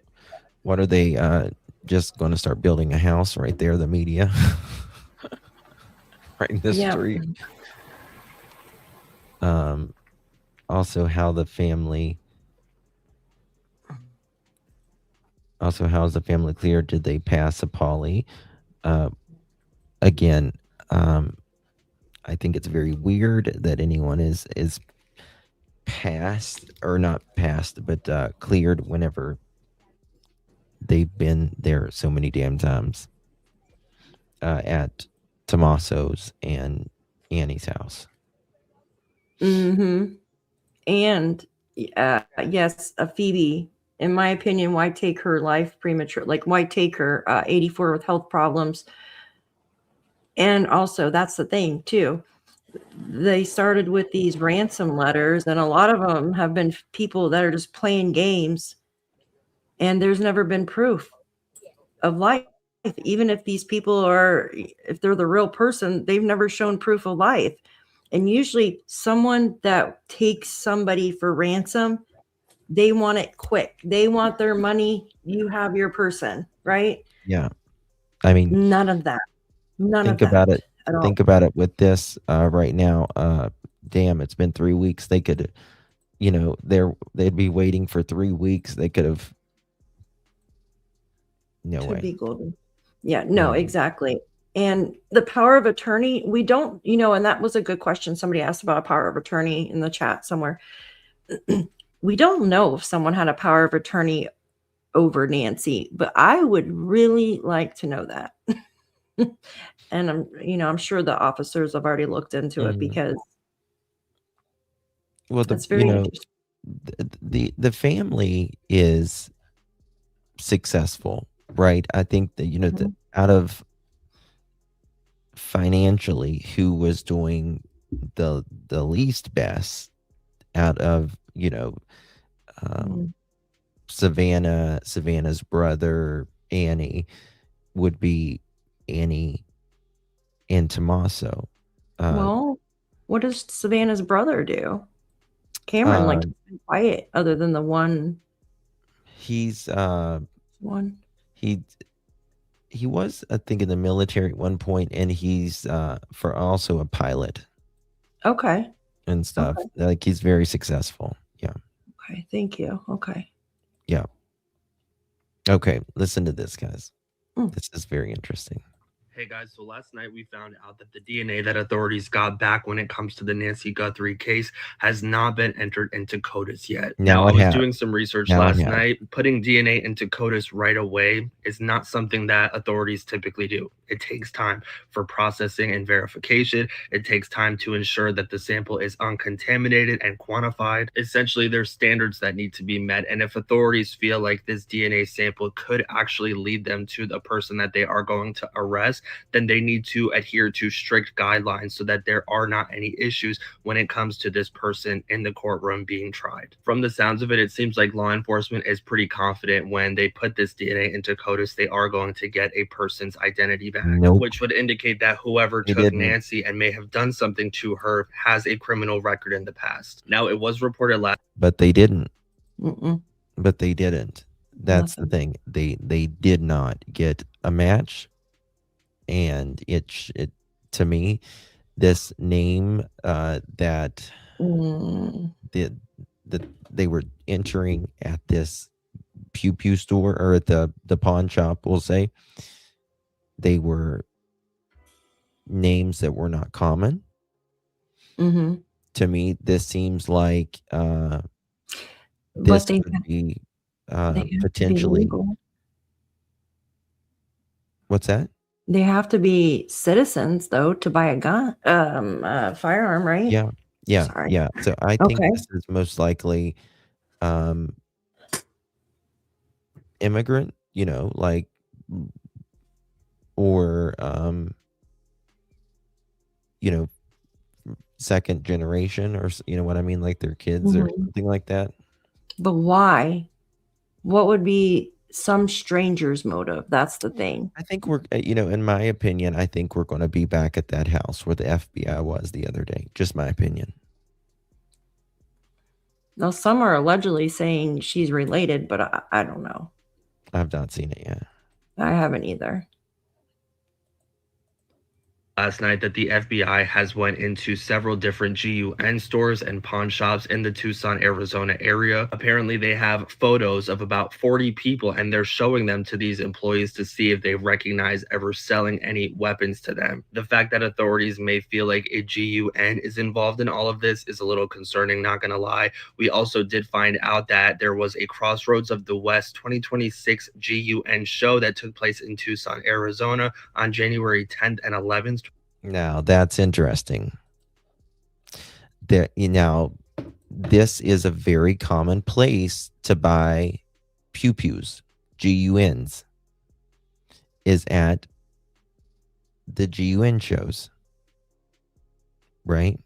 What are they just going to start building a house right there? The media, right in the street. Also, how's the family cleared? Did they pass a poly? Again, I think it's very weird that anyone is passed or not passed, but cleared whenever they've been there so many damn times at Tommaso's and Annie's house. And yes, Phoebe, in my opinion, why take her life premature? Like, why take her 84 with health problems? And also, that's the thing too. They started with these ransom letters, and a lot of them have been people that are just playing games, and there's never been proof of life. Even if these people if they're the real person, they've never shown proof of life. And usually someone that takes somebody for ransom, they want it quick. They want their money. You have your person, right? Yeah. I mean, none of that. Think about it. Think about it with this right now. Damn, it's been 3 weeks. They could, they'd be waiting for 3 weeks. They could have. No way. Be golden. Yeah, no, exactly. And the power of attorney, we don't, and that was a good question. Somebody asked about a power of attorney in the chat somewhere. We don't know if someone had a power of attorney over Nancy, but I would really like to know that. And I'm sure the officers have already looked into it because well, it's very interesting. the family is successful, right? I think that out of financially, who was doing the least best out of Savannah's brother Annie would be Annie and Tommaso. Well, what does Savannah's brother do? Cameron liked to be quiet, other than the one. He's one. He was, I think, in the military at one point, and he's for also a pilot. Okay. And stuff. Okay. Like, he's very successful. Yeah. Okay. Thank you. Okay. Yeah. Okay. Listen to this, guys. This is very interesting. Hey guys, so last night we found out that the DNA that authorities got back when it comes to the Nancy Guthrie case has not been entered into CODIS yet. Now, I was doing some research last night. Putting DNA into CODIS right away is not something that authorities typically do. It takes time for processing and verification. It takes time to ensure that the sample is uncontaminated and quantified. Essentially, there's standards that need to be met. And if authorities feel like this DNA sample could actually lead them to the person that they are going to arrest, then they need to adhere to strict guidelines so that there are not any issues when it comes to this person in the courtroom being tried. From the sounds of it, it seems like law enforcement is pretty confident when they put this DNA into CODIS, they are going to get a person's identity back, which would indicate that whoever took Nancy and may have done something to her has a criminal record in the past. Now, it was reported last... But they didn't. But they didn't. That's the thing. They did not get a match. And it to me, this name that they were entering at this Pew Pew store, or at the pawn shop, we'll say, they were names that were not common. To me, this seems like this could be potentially. What's that? They have to be citizens, though, to buy a gun, a firearm, right? Yeah. Sorry. Yeah. So I think this is most likely immigrant, like, or second generation, or what I mean, like their kids or something like that. But why? What would be some stranger's motive? That's the thing. I think we're, in my opinion, I think we're going to be back at that house where the FBI was the other day. Just my opinion. Now, some are allegedly saying she's related, but I don't know. I've not seen it yet. I haven't either. Last night that the FBI has went into several different GUN stores and pawn shops in the Tucson, Arizona area. Apparently they have photos of about 40 people, and they're showing them to these employees to see if they recognize ever selling any weapons to them. The fact that authorities may feel like a GUN is involved in all of this is a little concerning, not gonna lie. We also did find out that there was a Crossroads of the West 2026 GUN show that took place in Tucson, Arizona on January 10th and 11th. Now, that's interesting. Now, this is a very common place to buy pew-pews, GUNs, is at the GUN shows, right?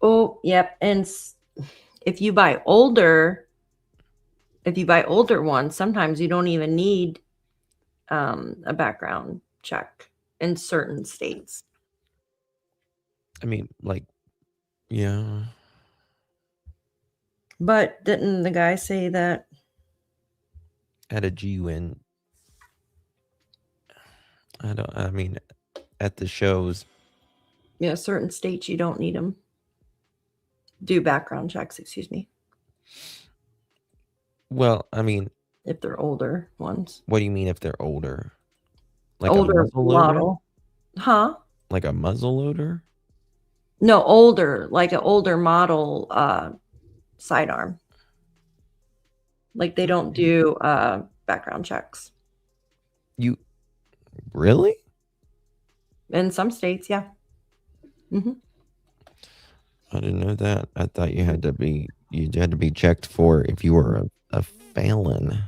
Oh, yep. And if you buy older ones, sometimes you don't even need a background check in certain states. I mean, like, yeah. But didn't the guy say that at a GUN? I mean, at the shows. Yeah, certain states you don't need them. Do background checks, excuse me. Well, I mean, if they're older ones. What do you mean if they're older? Like older model. Huh? Like a muzzle loader? No, older, like an older model sidearm. Like they don't do background checks. You really? In some states, yeah. Mm-hmm. I didn't know that. I thought you had to be checked for if you were a felon.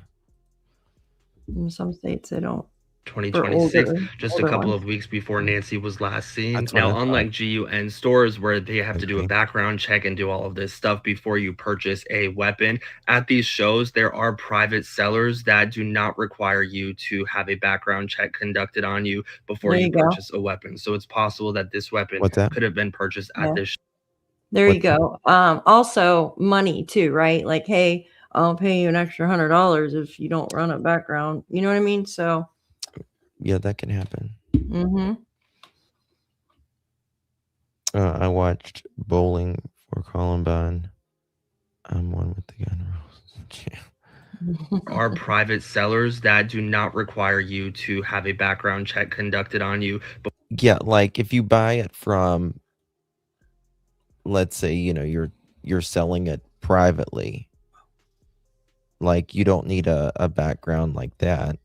In some states, they don't. 2026, just a couple of weeks before Nancy was last seen. That's what I Now, thought. unlike GUN stores where they have to do a background check and do all of this stuff before you purchase a weapon, at these shows, there are private sellers that do not require you to have a background check conducted on you before you purchase a weapon. So it's possible that this weapon could have been purchased at this show. There you go. Also, money too, right? Like, hey, I'll pay you an extra $100 if you don't run a background. You know what I mean? So. Yeah, that can happen. Mm-hmm. I watched Bowling for Columbine. I'm one with the gun rules. Are private sellers that do not require you to have a background check conducted on you. Yeah, like if you buy it from, let's say, you're selling it privately, like you don't need a background like that.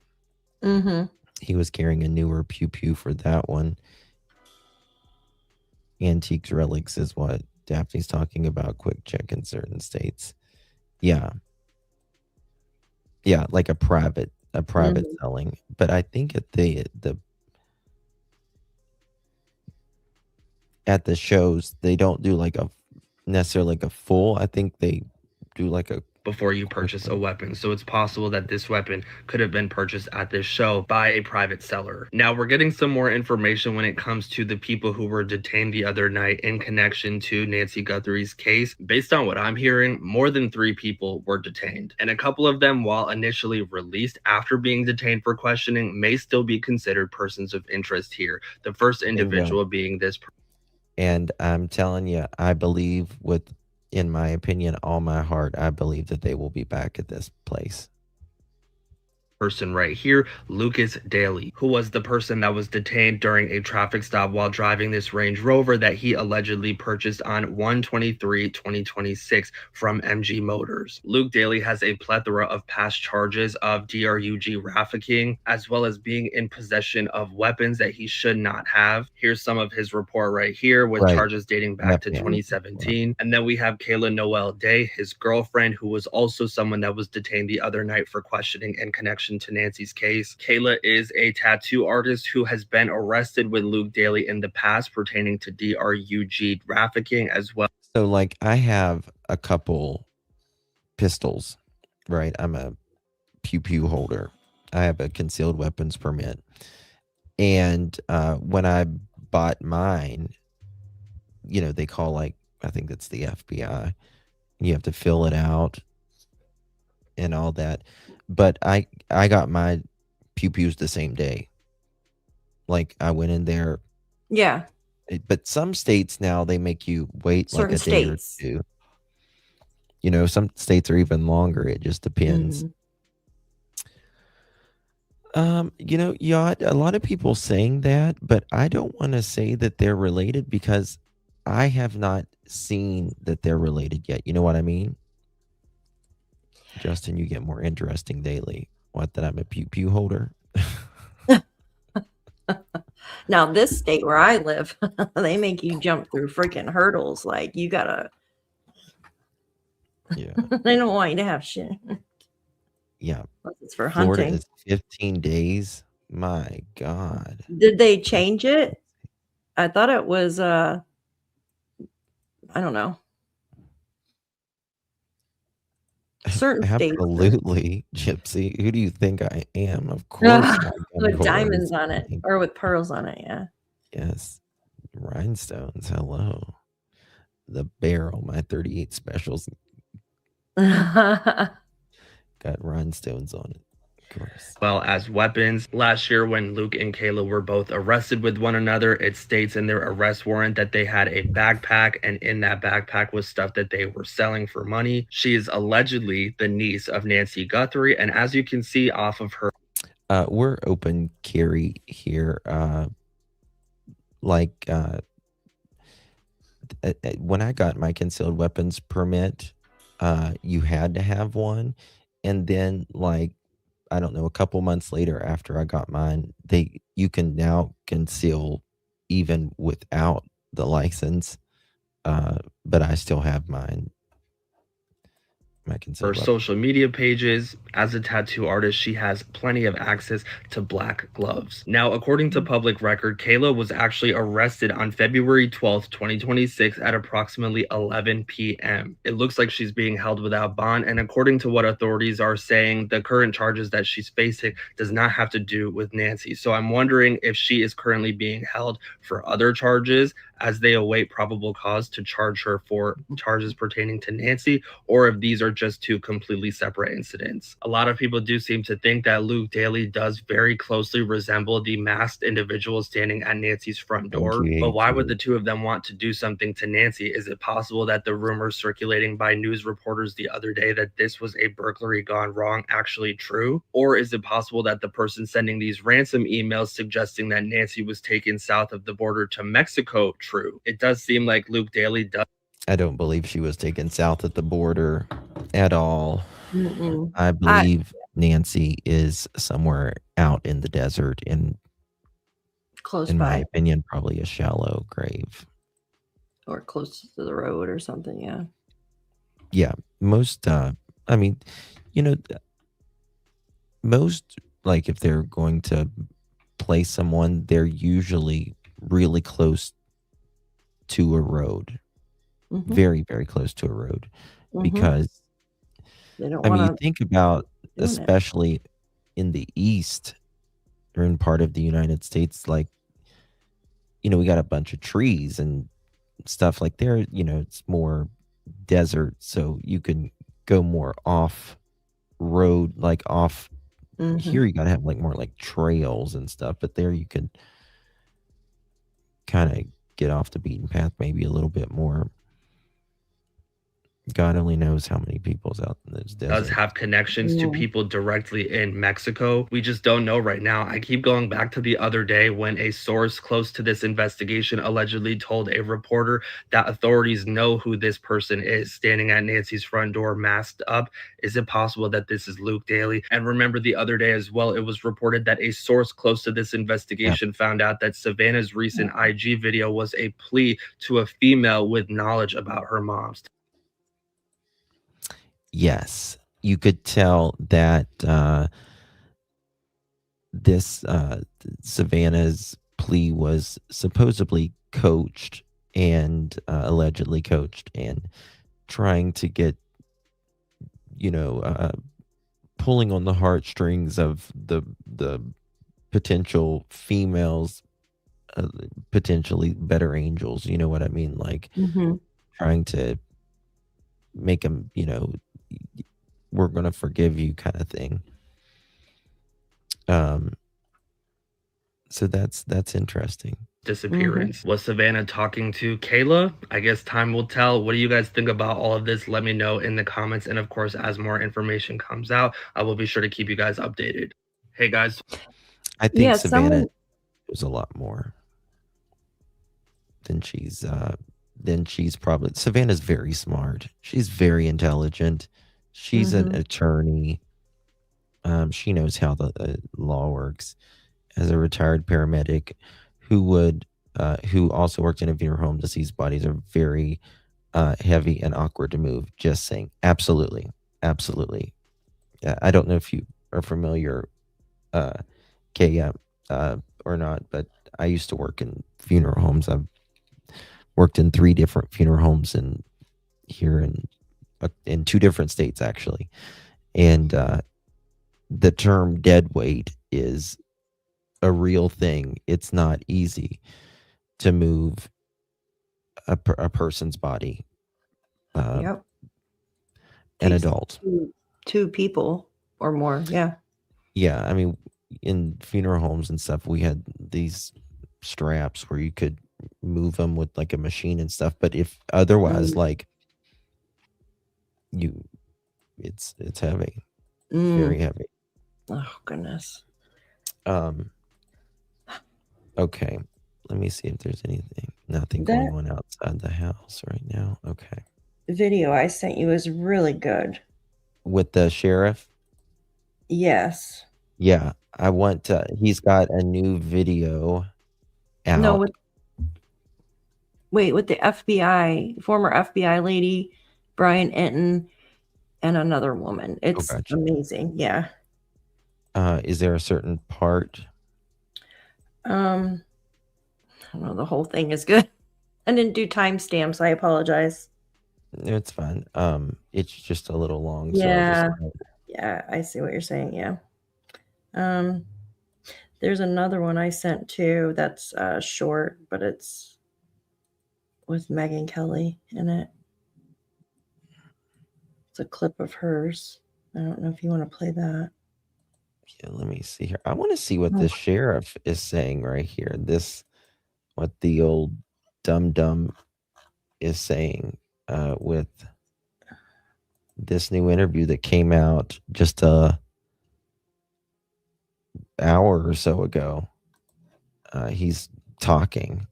Mm-hmm. He was carrying a newer pew pew for that one. Antiques relics is what Daphne's talking about. Quick check in certain states. Yeah, like a private selling. But I think at the shows they don't do like necessarily like a full. I think they do like a before you purchase a weapon. So it's possible that this weapon could have been purchased at this show by a private seller. Now we're getting some more information when it comes to the people who were detained the other night in connection to Nancy Guthrie's case. Based on what I'm hearing, more than 3 people were detained. And a couple of them, while initially released after being detained for questioning, may still be considered persons of interest here. The first individual being this person. And I'm telling you, I believe in my opinion, all my heart, I believe that they will be back at this place. Person right here, Lucas Daly, who was the person that was detained during a traffic stop while driving this Range Rover that he allegedly purchased on 1/23/2026 from MG Motors. Luke Daly has a plethora of past charges of DRUG trafficking, as well as being in possession of weapons that he should not have. Here's some of his report right here with charges dating back to 2017. And then we have Kayla Noel Day, his girlfriend, who was also someone that was detained the other night for questioning in connection to Nancy's case. Kayla is a tattoo artist who has been arrested with Luke Daly in the past pertaining to DRUG trafficking as well. So like I have a couple pistols, right? I'm a pew pew holder. I have a concealed weapons permit. And when I bought mine, they call I think that's the FBI. You have to fill it out and all that. But I got my pew pews the same day. Like I went in there. Yeah. But some states now they make you wait certain like a day or two. Some states are even longer. It just depends. A lot of people saying that, but I don't want to say that they're related because I have not seen that they're related yet. You know what I mean? Justin, you get more interesting daily. What, that I'm a pew pew holder? Now, this state where I live, they make you jump through freaking hurdles. Like you gotta. Yeah. They don't want you to have shit. Yeah. It's for Florida hunting. is 15 days. My God. Did they change it? I thought it was. I don't know. Certain Absolutely, states. Gypsy. Who do you think I am? Of course. With diamonds on it or with pearls on it. Yeah. Yes. Rhinestones. Hello. The barrel, my 38 specials. Got rhinestones on it. Of course. Well as weapons. Last year when Luke and Kayla were both arrested with one another, it states in their arrest warrant that they had a backpack, and in that backpack was stuff that they were selling for money. She is allegedly the niece of Nancy Guthrie, and as you can see off of her we're open carry here. When I got my concealed weapons permit, you had to have one, and then I don't know, a couple months later after I got mine, you can now conceal even without the license, but I still have mine. Her social media pages. As a tattoo artist, she has plenty of access to black gloves. Now, according to public record, Kayla was actually arrested on February 12th, 2026 at approximately 11 p.m. It looks like she's being held without bond, and according to what authorities are saying, the current charges that she's facing does not have to do with Nancy. So I'm wondering if she is currently being held for other charges as they await probable cause to charge her for charges pertaining to Nancy, or if these are just two completely separate incidents. A lot of people do seem to think that Luke Daly does very closely resemble the masked individual standing at Nancy's front door. But why would the two of them want to do something to Nancy? Is it possible that the rumors circulating by news reporters the other day that this was a burglary gone wrong actually true? Or is it possible that the person sending these ransom emails suggesting that Nancy was taken south of the border to Mexico true? It does seem like Luke Daly does. I don't believe she was taken south at the border at all. I believe Nancy is somewhere out in the desert, in my opinion, probably a shallow grave. Or close to the road or something, yeah. Yeah, most, I mean, most, like, if they're going to place someone, they're usually really close to a road. Very, very close to a road, because they don't you think about, especially in the East or in part of the United States, like, we got a bunch of trees and stuff like there, it's more desert, so you can go more off road, like off here you gotta have like more like trails and stuff, but there you could kind of get off the beaten path maybe a little bit more. God only knows how many people's out in this desert. Does have connections to people directly in Mexico. We just don't know right now. I keep going back to the other day when a source close to this investigation allegedly told a reporter that authorities know who this person is standing at Nancy's front door masked up. Is it possible that this is Luke Daly? And remember the other day as well, it was reported that a source close to this investigation found out that Savannah's recent IG video was a plea to a female with knowledge about her mom's. Yes, you could tell that this Savannah's plea was supposedly coached and allegedly coached and trying to get, pulling on the heartstrings of the potential females, potentially better angels. You know what I mean? Like trying to make them, we're going to forgive you kind of thing. So that's interesting. Disappearance. Was Savannah talking to Kayla? I guess time will tell. What do you guys think about all of this? Let me know in the comments. And of course, as more information comes out, I will be sure to keep you guys updated. Hey guys. I think Savannah knows a lot more than she's probably. Savannah's very smart. She's very intelligent. She's an attorney. She knows how the law works. As a retired paramedic who also worked in a funeral home, deceased bodies are very heavy and awkward to move. Just saying. Absolutely. Absolutely. I don't know if you are familiar, Kay, or not, but I used to work in funeral homes. I've worked in 3 different funeral homes here in 2 different states, actually. And the term dead weight is a real thing. It's not easy to move a person's body. An adult. 2 people or more. Yeah. Yeah. I mean, in funeral homes and stuff, we had these straps where you could move them with like a machine and stuff, but if otherwise it's heavy. Very heavy. Oh goodness. Okay, let me see if there's nothing going on outside the house right now. Okay, video I sent you is really good. With the sheriff? Yes. Yeah, I want to. He's got a new video out. No, with the FBI, former FBI lady, Brian Enton, and another woman. It's amazing. Yeah. Is there a certain part? I don't know. The whole thing is good. I didn't do timestamps. I apologize. It's fine. It's just a little long. Yeah. Yeah, I see what you're saying. Yeah. There's another one I sent too that's short, but it's with Megyn Kelly in it. It's a clip of hers. I don't know if you want to play that. Yeah, let me see here. I want to see what the sheriff is saying right here. What the old dum is saying with this new interview that came out just a hour or so ago. He's talking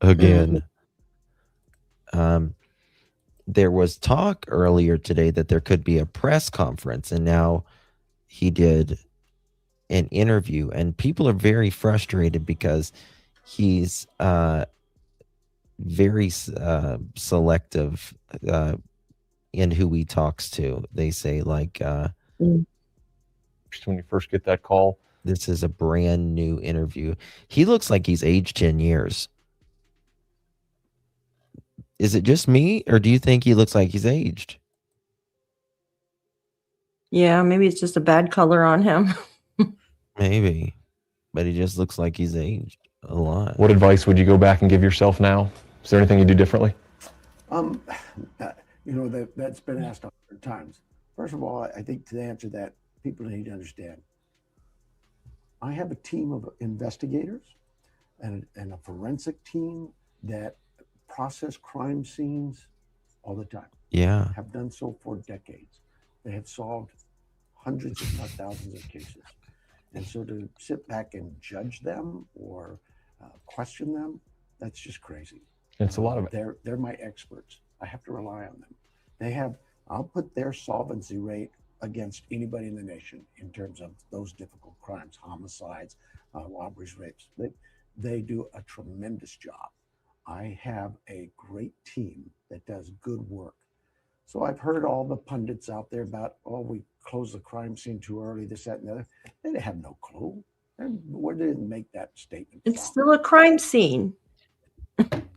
again. There was talk earlier today that there could be a press conference, and now he did an interview, and people are very frustrated because he's very selective in who he talks to. They say like when you first get that call, this is a brand new interview. He looks like he's aged 10 years. Is it just me, or do you think he looks like he's aged? Yeah, maybe it's just a bad color on him. Maybe, but he just looks like he's aged a lot. What advice would you go back and give yourself now? Is there anything you do differently? That's been asked 100 times. First of all, I think to answer that, people need to understand. I have a team of investigators and a forensic team that process crime scenes all the time. Yeah. Have done so for decades. They have solved hundreds, if not thousands of cases. And so to sit back and judge them or question them, that's just crazy. It's a lot of it. They're my experts. I have to rely on them. I'll put their solvency rate against anybody in the nation in terms of those difficult crimes, homicides, robberies, rapes. They do a tremendous job. I have a great team that does good work. So I've heard all the pundits out there about, we closed the crime scene too early, this, that, and the other. They have no clue. Where did they make that statement? It's still a crime scene.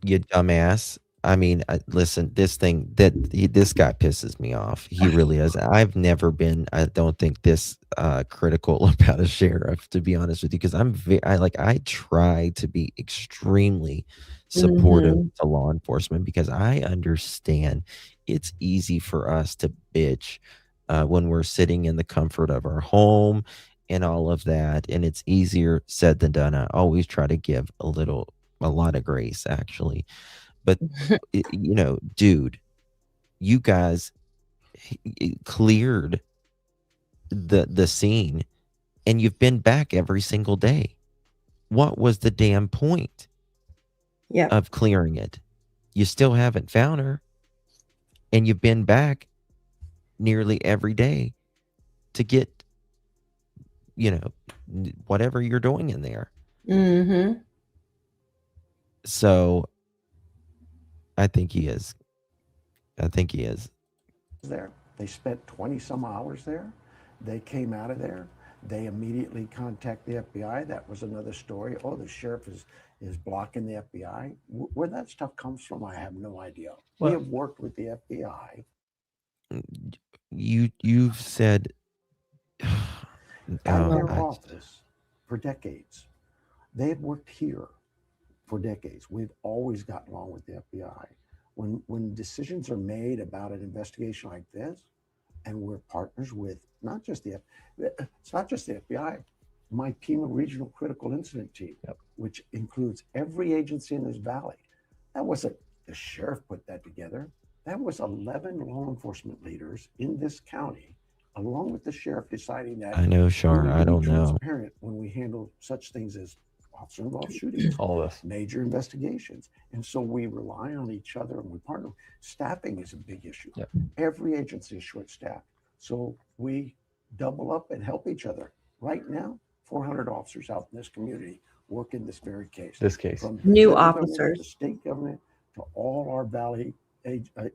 You dumbass. I mean, listen, this guy pisses me off. He really is. I've never been, I don't think, this critical about a sheriff, to be honest with you, because I try to be extremely supportive to law enforcement, because I understand it's easy for us to bitch when we're sitting in the comfort of our home and all of that, and it's easier said than done. I always try to give a lot of grace, actually. But dude, you guys cleared the scene, and you've been back every single day. What was the damn point of clearing it? You still haven't found her, and you've been back nearly every day to get whatever you're doing in there. So I think he is. There. They spent 20 some hours there. They came out of there. They immediately contact the FBI. That was another story. Oh, the sheriff is blocking the FBI. Where that stuff comes from, I have no idea. We have worked with the FBI. You've said at their office for decades. They've worked here for decades. We've always gotten along with the FBI. When decisions are made about an investigation like this, and we're partners with it's not just the FBI, my Pima Regional Critical Incident Team, which includes every agency in this valley. That wasn't the sheriff put that together. That was 11 law enforcement leaders in this county, along with the sheriff, deciding that. I know, Shar. I don't know. Transparent when we handle such things as officer-involved shootings, all of this, major investigations. And so we rely on each other and we partner. Staffing is a big issue. Every agency is short-staffed. So we double up and help each other. Right now, 400 officers out in this community work in this very case. This case. From New federal government officers. to state government to all our valley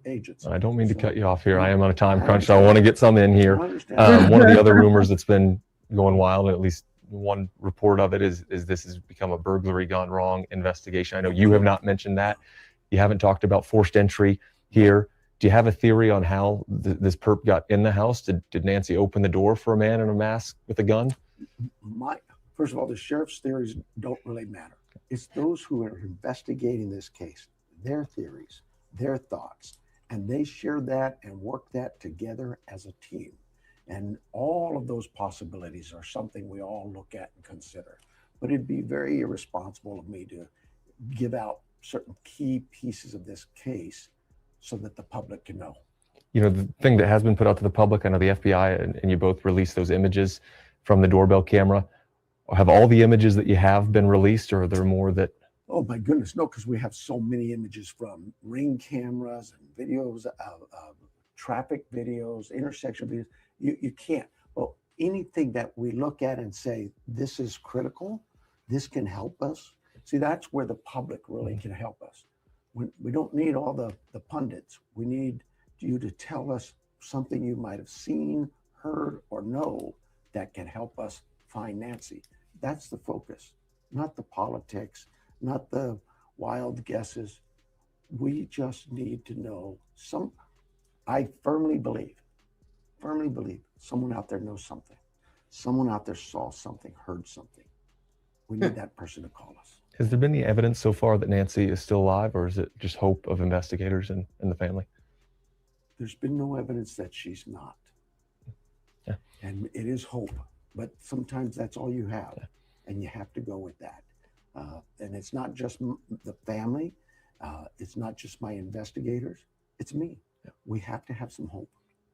agents. I don't mean to So, cut you off here. I no, am on a time I crunch, so I want to get some in here. I understand. One of the other rumors that's been going wild, and at least one report of it is this has become a burglary gone wrong investigation. I know you have not mentioned that. You haven't talked about forced entry here. Do you have a theory on how this perp got in the house? Did Nancy open the door for a man in a mask with a gun? First of all, the sheriff's theories don't really matter. It's those who are investigating this case, their theories, their thoughts, and they share that and work that together as a team. And all of those possibilities are something we all look at and consider. But it'd be very irresponsible of me to give out certain key pieces of this case so that the public can know. You know, the thing that has been put out to the public, I know the FBI and you both released those images from the doorbell camera. Have all the images that you have been released, or are there more that? Oh my goodness, no, because we have so many images from Ring cameras and videos of traffic videos, intersection videos. You can't. Well, anything that we look at and say, this is critical, this can help us. See, that's where the public really can help us. We don't need all the pundits. We need you to tell us something you might have seen, heard, or know that can help us find Nancy. That's the focus, not the politics, not the wild guesses. We just need to know I firmly believe someone out there knows something. Someone out there saw something, heard something. We need that person to call us. Has there been any evidence so far that Nancy is still alive, or is it just hope of investigators and the family? There's been no evidence that she's not. Yeah. And it is hope, but sometimes that's all you have, and you have to go with that. And it's not just the family. It's not just my investigators. It's me. Yeah. We have to have some hope.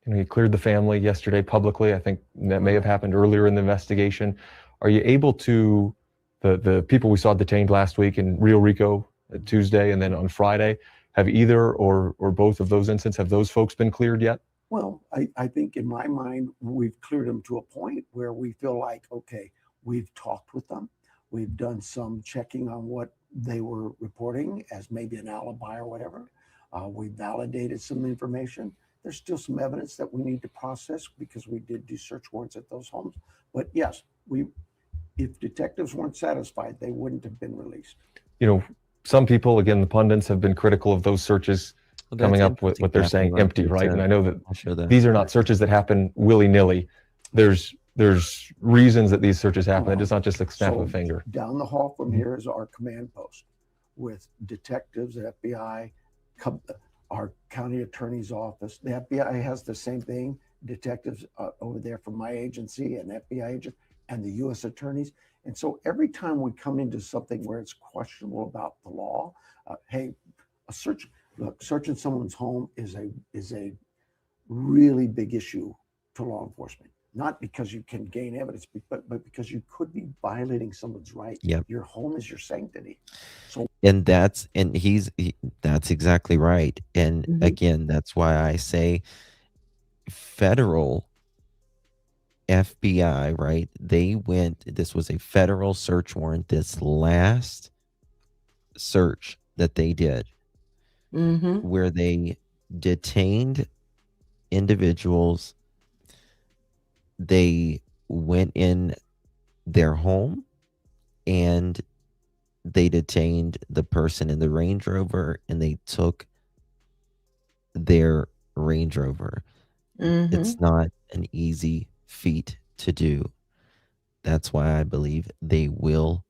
You know, you cleared the family yesterday publicly. I think that may have happened earlier in the investigation. Are you able to, the people we saw detained last week in Rio Rico Tuesday and then on Friday, have either or both of those incidents, have those folks been cleared yet? Well, I think in my mind, we've cleared them to a point where we feel like, okay, we've talked with them. We've done some checking on what they were reporting as maybe an alibi or whatever. We validated some information. There's still some evidence that we need to process because we did do search warrants at those homes. But yes, if detectives weren't satisfied, they wouldn't have been released. You know, some people, again, the pundits have been critical of those searches coming up with what they're saying empty, right? And I know that these are not searches that happen willy-nilly. There's reasons that these searches happen. It's not just a snap of a finger. Down the hall from here is our command post with detectives, FBI, our county attorney's office. The FBI has the same thing. Detectives over there from my agency and FBI agent and the U.S. attorneys. And so every time we come into something where it's questionable about the law, hey, searching someone's home is a really big issue to law enforcement. Not because you can gain evidence, but because you could be violating someone's right. Yep. Your home is your sanctity. So, and that's exactly right. And again, that's why I say federal FBI, right? This was a federal search warrant, this last search that they did, where they detained individuals. They went in their home and they detained the person in the Range Rover and they took their Range Rover. It's not an easy feat to do. That's why I believe they will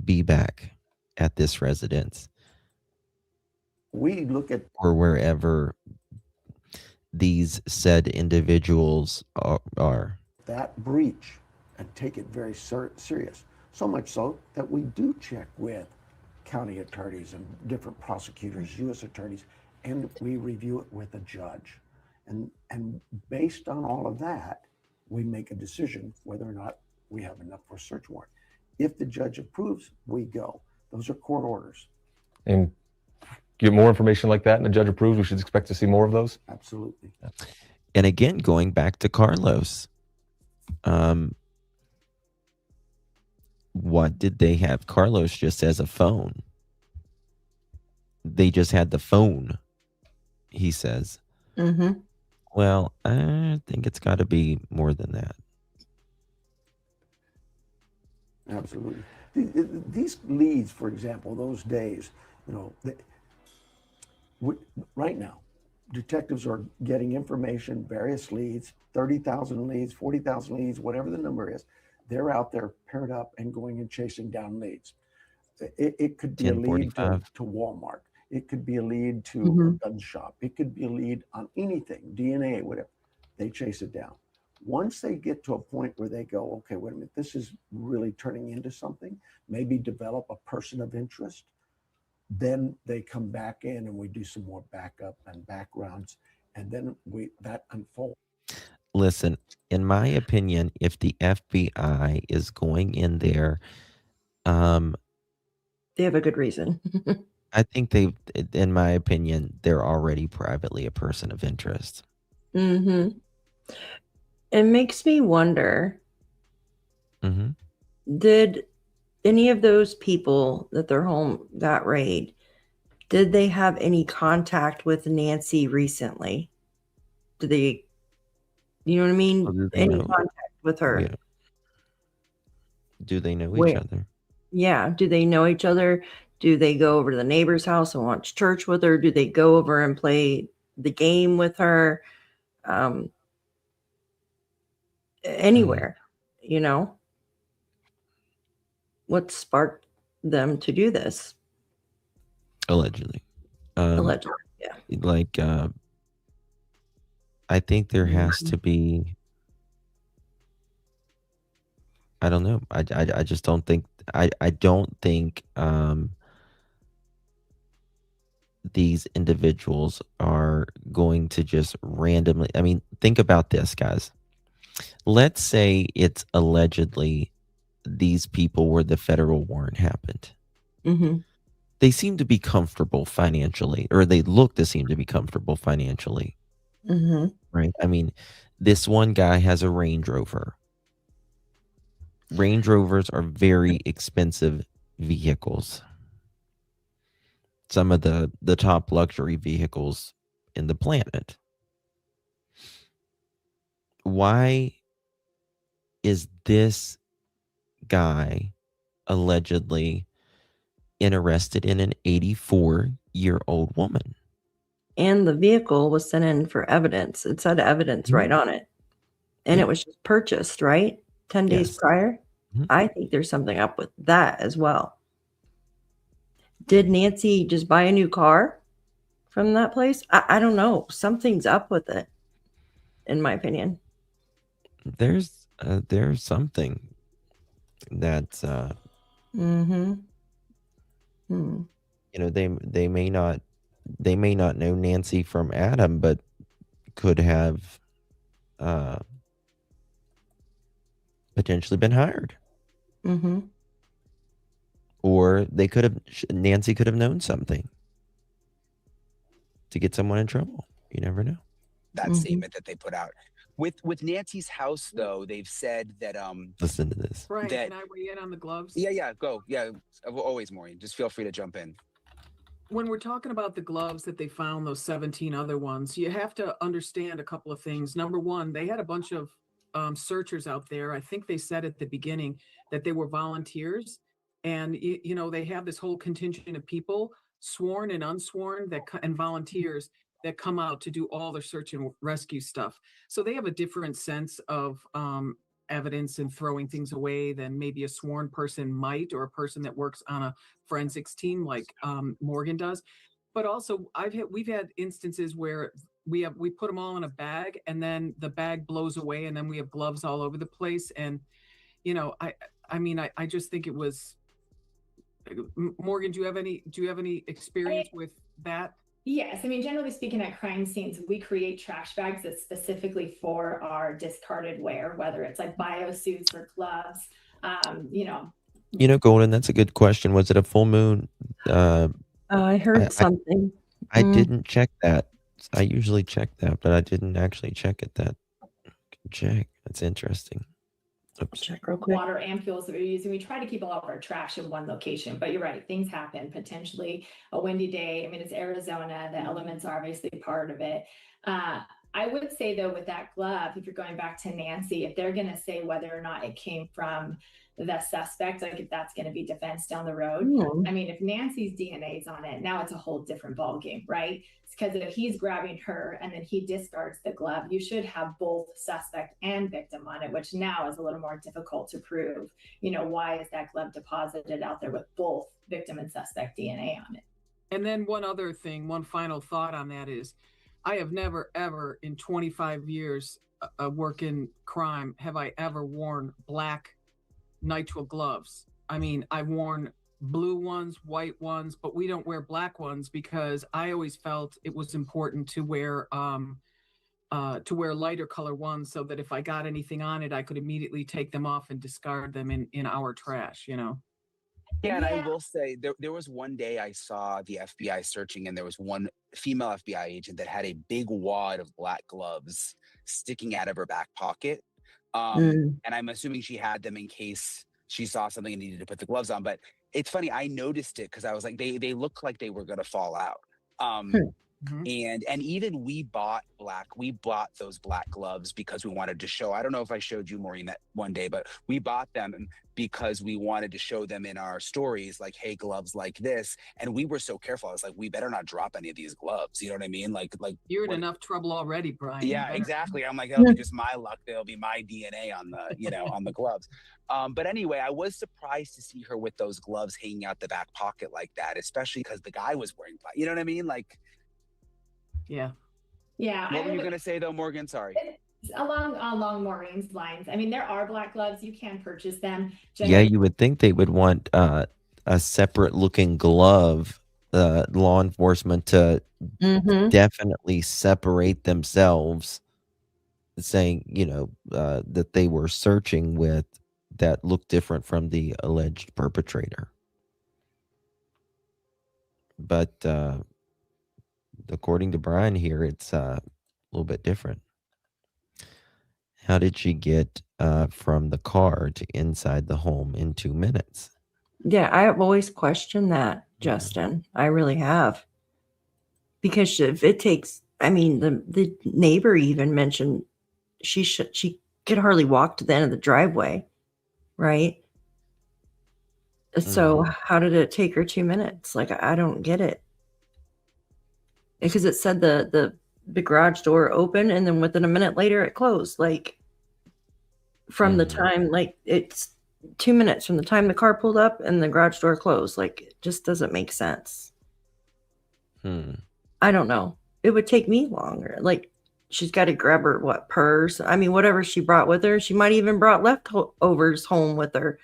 be back at this residence. We look at, or wherever these said individuals are. That breach and take it very serious. So much so that we do check with county attorneys and different prosecutors, U.S. attorneys, and we review it with a judge. And based on all of that, we make a decision whether or not we have enough for a search warrant. If the judge approves, we go. Those are court orders. And get more information like that and the judge approves, we should expect to see more of those? Absolutely. And again, going back to Carlos, What did they have? Carlos just says a phone. They just had the phone, he says. Mm-hmm. Well, I think it's got to be more than that. Absolutely. These leads, for example, those days, right now, detectives are getting information, various leads, 30,000 leads, 40,000 leads, whatever the number is. They're out there paired up and going and chasing down leads. It could be a lead to Walmart. It could be a lead to a gun shop. It could be a lead on anything, DNA, whatever. They chase it down. Once they get to a point where they go, okay, wait a minute, this is really turning into something, maybe develop a person of interest, then they come back in and we do some more backup and backgrounds, and then that unfolds. Listen, in my opinion, if the FBI is going in there, they have a good reason. I think in my opinion, they're already privately a person of interest. Mm-hmm. It makes me wonder, did any of those people that their home got raided, did they have any contact with Nancy recently? Did they, you know what I mean? Any contact with her? Yeah. Do they know each other? Yeah. Do they know each other? Do they go over to the neighbor's house and watch church with her? Do they go over and play the game with her? Anywhere, what sparked them to do this? Allegedly. Allegedly, yeah. Like, I think there has to be, I don't know. I just don't think, I don't think these individuals are going to just randomly, I mean, think about this, guys. Let's say it's allegedly these people where the federal warrant happened. They seem to be comfortable financially, or they look to seem to be comfortable financially. Right? I mean, this one guy has a Range Rover. Range Rovers are very expensive vehicles. Some of the top luxury vehicles in the planet. Why is this guy allegedly interested in an 84-year-old woman? And the vehicle was sent in for evidence. It said evidence right on it. And it was just purchased, right? 10 days prior. I think there's something up with that as well. Did Nancy just buy a new car from that place? I don't know. Something's up with it, in my opinion. There's something that's they may not know Nancy from Adam, but could have potentially been hired. Or Nancy could have known something to get someone in trouble. You never know. That statement that they put out. With Nancy's house, though, they've said that listen to this. Brian, can I weigh in on the gloves? Yeah, go. Yeah, always, Maureen. Just feel free to jump in. When we're talking about the gloves that they found, those 17 other ones, you have to understand a couple of things. Number one, they had a bunch of searchers out there. I think they said at the beginning that they were volunteers, and they have this whole contingent of people, sworn and unsworn, and volunteers that come out to do all their search and rescue stuff. So they have a different sense of evidence and throwing things away than maybe a sworn person might, or a person that works on a forensics team like Morgan does. But also we've had instances where we put them all in a bag, and then the bag blows away, and then we have gloves all over the place. And I just think it was. Morgan, do you have any experience with that? Yes. I mean, generally speaking, at crime scenes, we create trash bags that's specifically for our discarded wear, whether it's like biosuits or gloves. Golden, that's a good question. Was it a full moon? I heard something. I didn't check that. I usually check that, but I didn't actually check it. Check. That's interesting. check real quick. Water and fuels that we're using. We try to keep all of our trash in one location, but you're right, things happen. Potentially a windy day. I mean, it's Arizona, the elements are obviously part of it. I would say though, with that glove, if you're going back to Nancy, if they're going to say whether or not it came from the suspect, like if that's going to be defense down the road. I mean, if Nancy's DNA is on it, now it's a whole different ballgame, right? Because if he's grabbing her and then he discards the glove, you should have both suspect and victim on it, which now is a little more difficult to prove. You know, why is that glove deposited out there with both victim and suspect DNA on it? And then one other thing, one final thought on that is, I have never, ever in 25 years working crime, have I ever worn black nitrile gloves. I mean, I've worn blue ones, white ones, but we don't wear black ones because I always felt it was important to wear lighter color ones so that if I got anything on it, I could immediately take them off and discard them in our trash, you know? Yeah, and I will say there was one day I saw the FBI searching, and there was one female FBI agent that had a big wad of black gloves sticking out of her back pocket. And I'm assuming she had them in case she saw something and needed to put the gloves on. But it's funny, I noticed it because I was like, they look like they were gonna fall out. And even we bought those black gloves because we wanted to show. I don't know if I showed you, Maureen, that one day, but we bought them because we wanted to show them in our stories, like, hey, gloves like this. And we were so careful. I was like, we better not drop any of these gloves. You know what I mean? Like you're in enough trouble already, Brian. Yeah, exactly. I'm like, that'll be just my luck. There'll be my DNA on the, you know, on the gloves. But anyway, I was surprised to see her with those gloves hanging out the back pocket like that, especially because the guy was wearing black. You know what I mean? Like, yeah. What were you gonna say though, Morgan? Sorry. Along Maureen's lines. I mean, there are black gloves. You can purchase them. Yeah, you would think they would want a separate looking glove, law enforcement to definitely separate themselves, saying, you know, that they were searching with that looked different from the alleged perpetrator. But according to Brian here, it's a little bit different. How did she get from the car to inside the home in 2 minutes? Yeah, I have always questioned that, Justin. I really have. Because if it takes, I mean, the neighbor even mentioned she could hardly walk to the end of the driveway, right? So how did it take her 2 minutes? Like, I don't get it. Because it said the garage door opened and then within a minute later it closed. Like from the time, like it's 2 minutes from the time the car pulled up and the garage door closed. Like it just doesn't make sense. I don't know. It would take me longer. Like she's got to grab her purse. I mean, whatever she brought with her. She might even brought leftovers home with her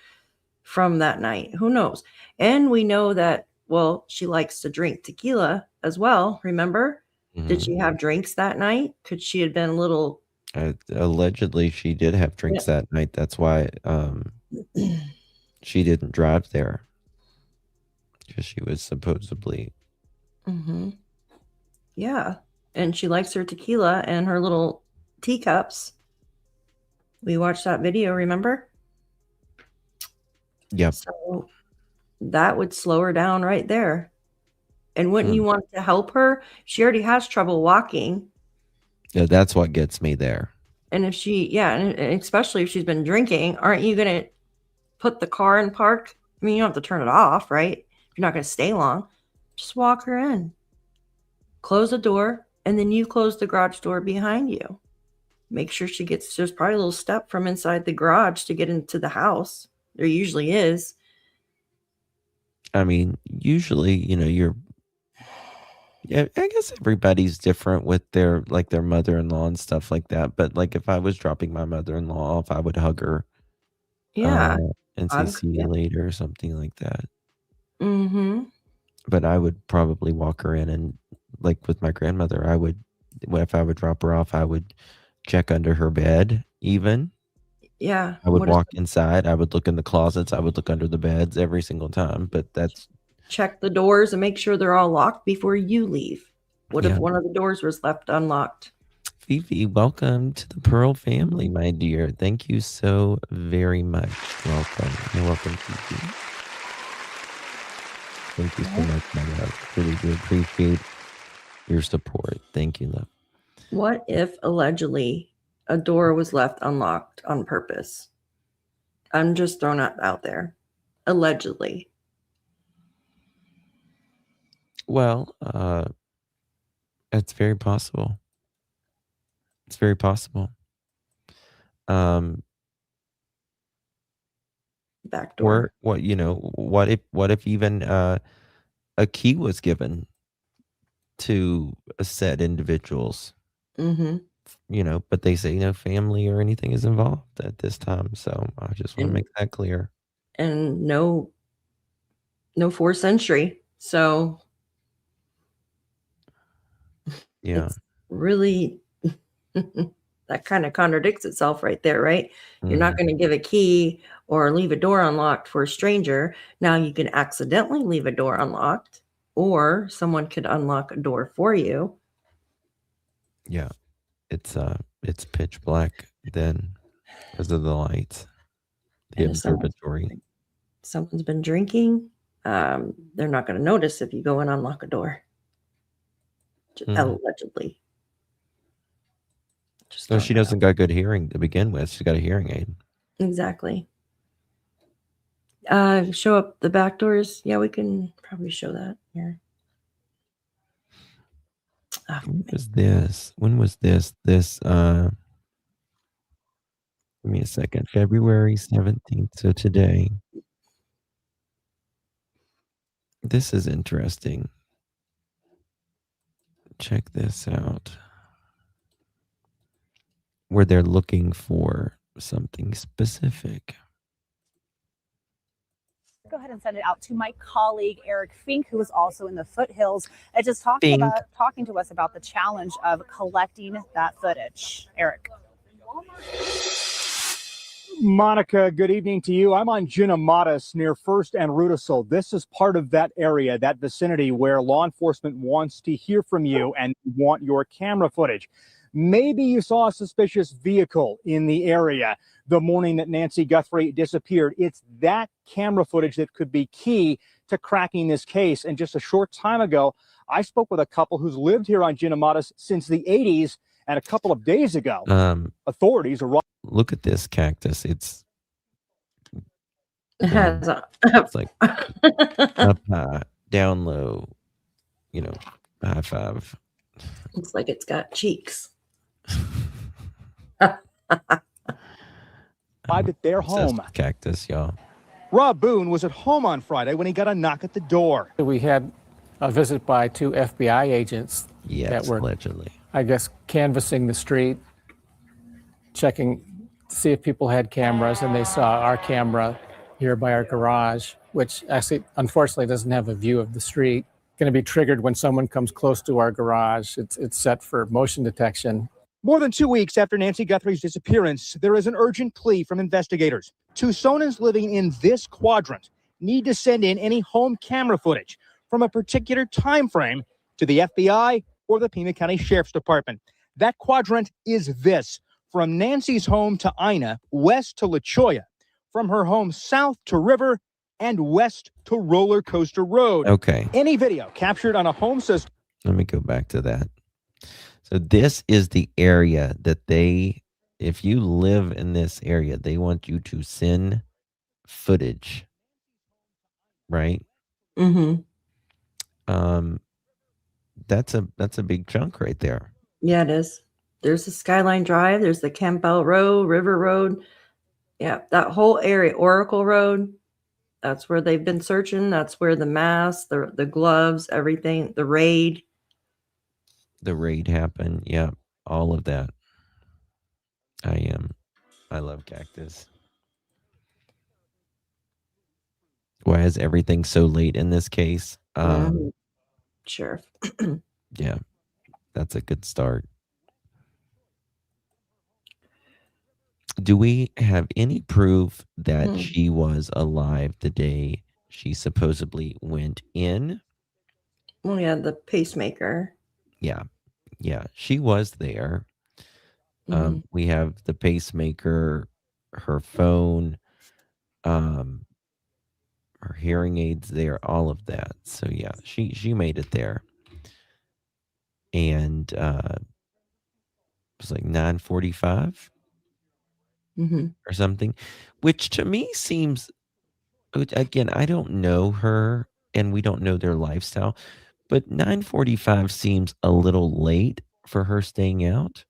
from that night. Who knows? And we know that, well, she likes to drink tequila as well. Remember? Did she have drinks that night? Could she have been a little... Allegedly, she did have drinks that night. That's why she didn't drive there. Because she was supposedly... Yeah. And she likes her tequila and her little teacups. We watched that video, remember? Yep. So that would slow her down right there. And wouldn't you want to help her? She already has trouble walking. Yeah, that's what gets me there. And if she, and especially if she's been drinking, aren't you going to put the car in park? I mean, you don't have to turn it off, right? If you're not going to stay long, just walk her in. Close the door, and then you close the garage door behind you. Make sure she gets, there's probably a little step from inside the garage to get into the house. There usually is. I mean, usually, you know, I guess everybody's different with their mother-in-law and stuff like that. But like if I was dropping my mother-in-law off, I would hug her. Yeah. And say, see you later or something like that. But I would probably walk her in, and like with my grandmother, if I would drop her off, I would check under her bed even. Yeah. I would walk inside. I would look in the closets. I would look under the beds every single time. But that's... Check the doors and make sure they're all locked before you leave. What if one of the doors was left unlocked? Fifi, welcome to the Pearl family, my dear. Thank you so very much. Welcome. You're welcome, Fifi. Thank you so much, my love. Really do appreciate your support. Thank you, love. What if allegedly a door was left unlocked on purpose? I'm just throwing it out there. Allegedly. Well, it's very possible. It's very possible. Back door. Or what if even a key was given to a set individuals? Mm-hmm. But they say no family or anything is involved at this time. So I just want to make that clear. And no forced entry. So yeah, it's really that kind of contradicts itself right there, right? You're not going to give a key or leave a door unlocked for a stranger. Now you can accidentally leave a door unlocked, or someone could unlock a door for you. Yeah, it's pitch black then because of the lights. The observatory. Someone's been drinking. They're not going to notice if you go and unlock a door. Allegedly. So she doesn't got good hearing to begin with. She's got a hearing aid. Exactly. Show up the back doors. Yeah, we can probably show that here. When was this? When was this? Give me a second. February 17th. So today. This is interesting. Check this out. Where they're looking for something specific. Go ahead and send it out to my colleague Eric Fink, who is also in the foothills, and just talking to us about the challenge of collecting that footage. Eric. Monica, good evening to you. I'm on Ginamatas near First and Rudisill. This is part of that area, that vicinity where law enforcement wants to hear from you and want your camera footage. Maybe you saw a suspicious vehicle in the area the morning that Nancy Guthrie disappeared. It's that camera footage that could be key to cracking this case. And just a short time ago, I spoke with a couple who's lived here on Ginamatas since the 80s. And a couple of days ago, authorities arrived. Look at this cactus. It's like up high, down low, high five. Looks like it's got cheeks. At their home. Cactus, y'all. Rob Boone was at home on Friday when he got a knock at the door. We had a visit by 2 FBI agents that were allegedly, I guess, canvassing the street, checking to see if people had cameras, and they saw our camera here by our garage, which actually, unfortunately, doesn't have a view of the street. Going to be triggered when someone comes close to our garage. It's set for motion detection. More than 2 weeks after Nancy Guthrie's disappearance, there is an urgent plea from investigators. Tucsonans living in this quadrant need to send in any home camera footage from a particular time frame to the FBI or the Pima County Sheriff's Department. That quadrant is this: from Nancy's home to Ina, west to La Cholla, from her home south to River, and west to Roller Coaster Road. Okay. Any video captured on a home system. Let me go back to that. So this is the area that if you live in this area, they want you to send footage, right? Mm-hmm. That's a big chunk right there. Yeah, it is. There's the Skyline Drive. There's the Campbell Road, River Road. Yeah, that whole area, Oracle Road. That's where they've been searching. That's where the masks, the gloves, everything, the raid. The raid happened. Yeah, all of that. I love cactus. Why is everything so late in this case? Sure. Yeah, that's a good start. Do we have any proof that she was alive the day she supposedly went in? Well, yeah, the pacemaker. Yeah, she was there. We have the pacemaker, her phone, her hearing aids there, all of that. So yeah, she made it there. And it was like 9:45 or something, which to me seems, again, I don't know her and we don't know their lifestyle, but 9:45 seems a little late for her staying out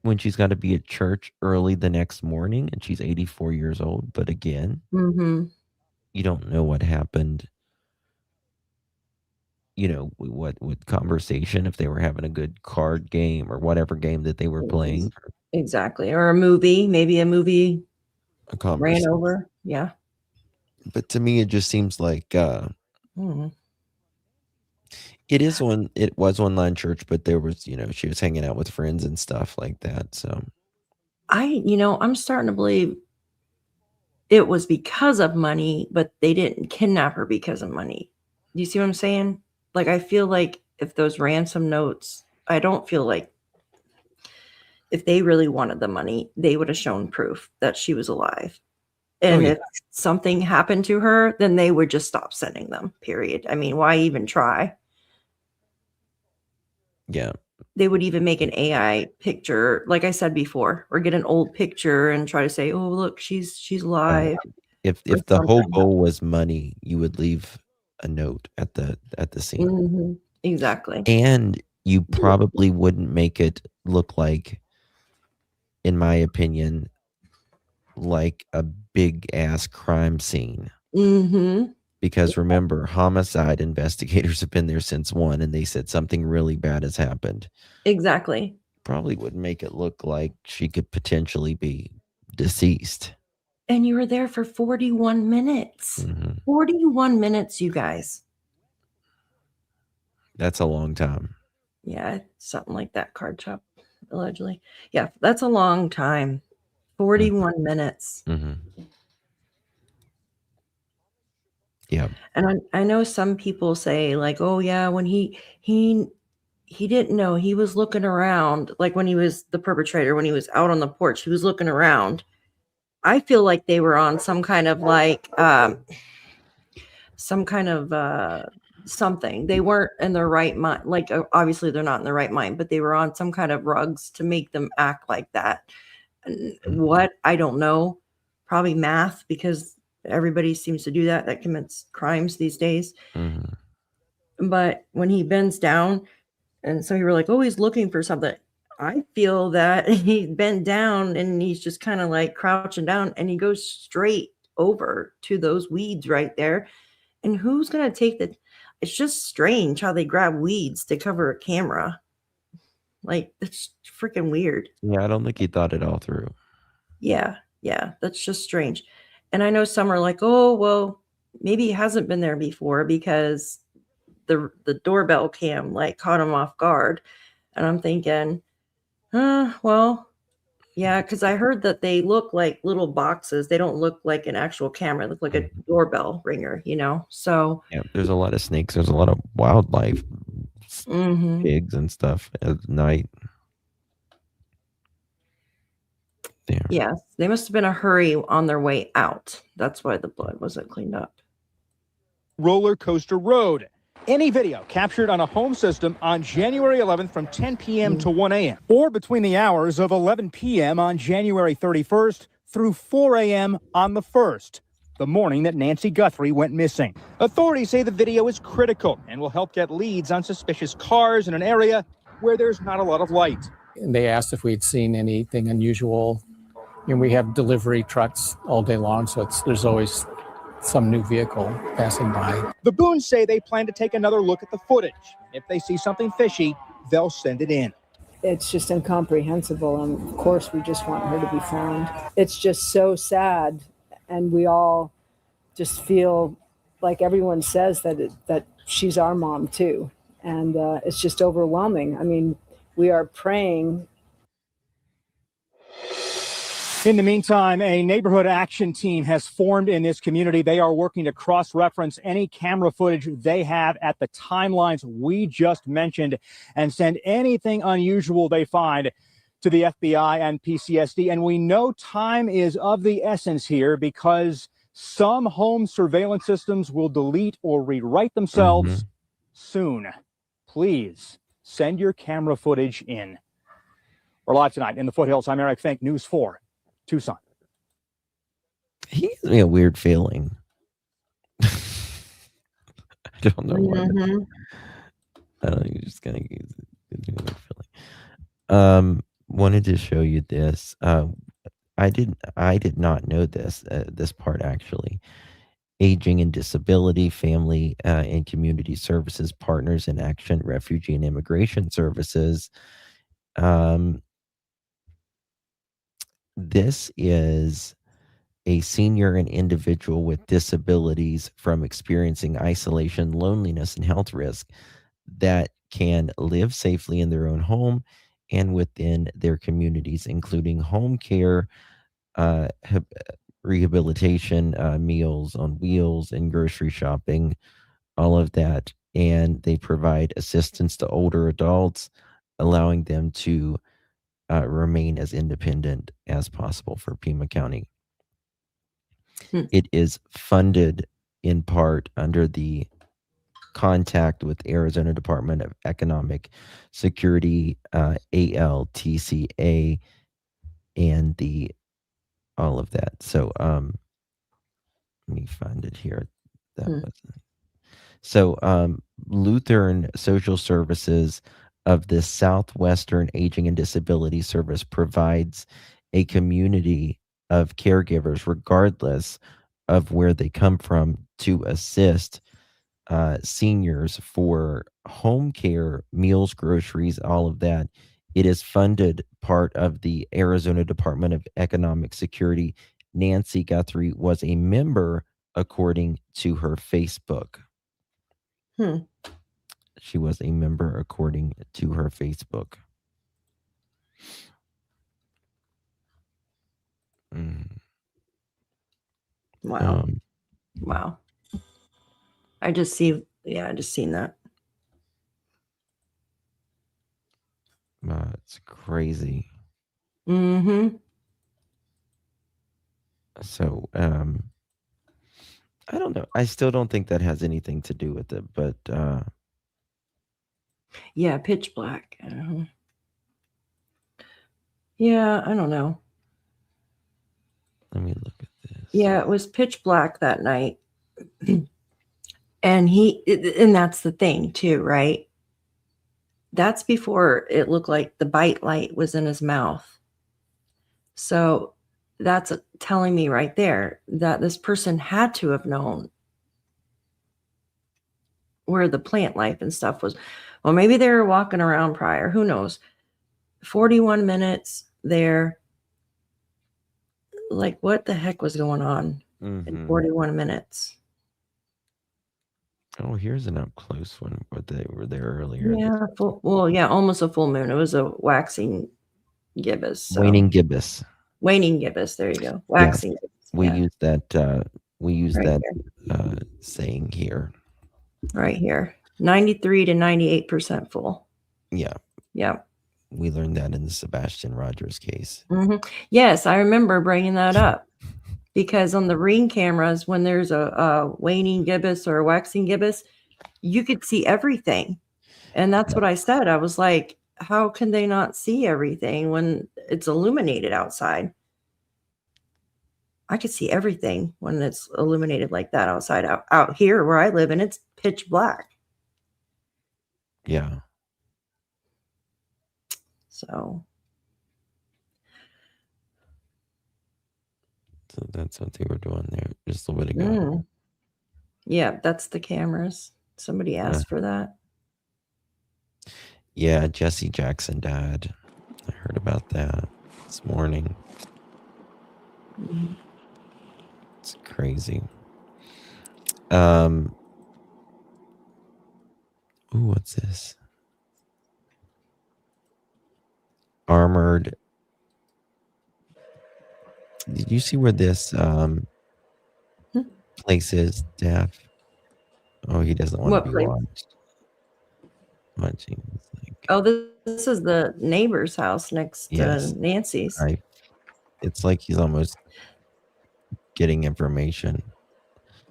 when she's got to be at church early the next morning and she's 84 years old. But again, you don't know what happened, what conversation, if they were having a good card game or whatever game that they were playing. Exactly. Or a movie, maybe a movie A ran conversation. over. Yeah. But to me, it just seems like Mhm. it was online church, but there was, she was hanging out with friends and stuff like that. So I'm starting to believe it was because of money, but they didn't kidnap her because of money. Do you see what I'm saying? Like, I feel like if those ransom notes, I don't feel like if they really wanted the money, they would have shown proof that she was alive. And yeah. if something happened to her, then they would just stop sending them, period. I mean, why even try? Yeah. They would even make an AI picture, like I said before, or get an old picture and try to say, "Oh, look, she's alive." If or the whole something. goal was money, you would leave a note at the scene. Exactly. And you probably wouldn't make it look like, in my opinion, like a big ass crime scene. Because remember, homicide investigators have been there since 1, and they said something really bad has happened. Exactly. Probably would make it look like she could potentially be deceased. And you were there for 41 minutes. 41 minutes, you guys. That's a long time. Yeah, something like that, card shop, allegedly. Yeah, that's a long time. 41 minutes. Yeah. And I know some people say, like, oh yeah, when he didn't know, he was looking around, like when he was the perpetrator, when he was out on the porch, he was looking around. I feel like they were on some kind of something. They weren't in their right mind. Like, obviously they're not in their right mind, but they were on some kind of drugs to make them act like that. And what? I don't know. Probably math, because everybody seems to do that commits crimes these days. But when he bends down, and so you were like, oh, he's looking for something. I feel that he bent down and he's just kind of like crouching down, and he goes straight over to those weeds right there. And who's going to take it's just strange how they grab weeds to cover a camera. Like, that's freaking weird. Yeah, I don't think he thought it all through. Yeah, that's just strange. And I know some are like, oh, well, maybe he hasn't been there before because the doorbell cam like caught him off guard. And I'm thinking, well, yeah, because I heard that they look like little boxes. They don't look like an actual camera. They look like a doorbell ringer, So yeah, there's a lot of snakes. There's a lot of wildlife, pigs and stuff at night. Yeah. Yes, they must have been a hurry on their way out. That's why the blood wasn't cleaned up. Roller Coaster Road. Any video captured on a home system on January 11th from 10 p.m. to 1 a.m. or between the hours of 11 p.m. on January 31st through 4 a.m. on the 1st, the morning that Nancy Guthrie went missing. Authorities say the video is critical and will help get leads on suspicious cars in an area where there's not a lot of light. And they asked if we'd seen anything unusual. And we have delivery trucks all day long, so there's always some new vehicle passing by. The Boones say they plan to take another look at the footage. If they see something fishy, they'll send it in. It's just incomprehensible, and of course we just want her to be found. It's just so sad, and we all just feel like everyone says that she's our mom too, and it's just overwhelming. I mean, we are praying. In the meantime, a neighborhood action team has formed in this community. They are working to cross-reference any camera footage they have at the timelines we just mentioned and send anything unusual they find to the FBI and PCSD. And we know time is of the essence here because some home surveillance systems will delete or rewrite themselves soon. Please send your camera footage in. We're live tonight in the foothills. I'm Eric Fink, News 4, Tucson. He gives me a weird feeling. I don't know why. I don't know, you're just gonna use it. Gives me a weird feeling. Wanted to show you this. I did not know this this part actually. Aging and Disability, Family and Community Services Partners in Action, Refugee and Immigration Services. This is a senior and individual with disabilities from experiencing isolation, loneliness, and health risk that can live safely in their own home and within their communities, including home care, rehabilitation, Meals on Wheels, and grocery shopping, all of that. And they provide assistance to older adults, allowing them to remain as independent as possible for Pima County. It is funded in part under the Contact with Arizona Department of Economic Security, ALTCA, and the all of that. So let me find it here. That was so Lutheran Social Services of the Southwestern Aging and Disability Service provides a community of caregivers, regardless of where they come from, to assist seniors for home care, meals, groceries, all of that. It is funded part of the Arizona Department of Economic Security. Nancy Guthrie was a member, according to her Facebook. She was a member, according to her Facebook. Wow. Wow. I just seen that. It's crazy. So, I don't know. I still don't think that has anything to do with it, but yeah, pitch black. Yeah, I don't know. Let me look at this. Yeah, it was pitch black that night. And that's the thing too, right? That's before it looked like the bite light was in his mouth. So that's telling me right there that this person had to have known where the plant life and stuff was. Well, maybe they were walking around prior. Who knows? 41 minutes there. Like, what the heck was going on in 41 minutes? Oh, here's an up close one, but they were there earlier. Yeah, almost a full moon. It was a waxing gibbous. So. Waning gibbous. Waning gibbous. There you go. Waxing. Yeah, gibbous. we use that. We use Right that saying here. Right here, 93 to 98% full. Yeah. Yeah. We learned that in the Sebastian Rogers case. Yes, I remember bringing that up because on the ring cameras, when there's a waning gibbous or a waxing gibbous, you could see everything. And that's what I said. I was like, how can they not see everything when it's illuminated outside? I could see everything when it's illuminated like that outside. Out here where I live, and it's pitch black. Yeah. So that's what they were doing there just a little bit ago. Yeah, that's the cameras. Somebody asked for that. Yeah, Jesse Jackson died. I heard about that this morning. It's crazy. Ooh, what's this? Armored. Did you see where this place is, Daph? Oh, he doesn't want to be watched. Watching. Like, Oh, this is the neighbor's house next Yes. to Nancy's. It's like he's almost getting information.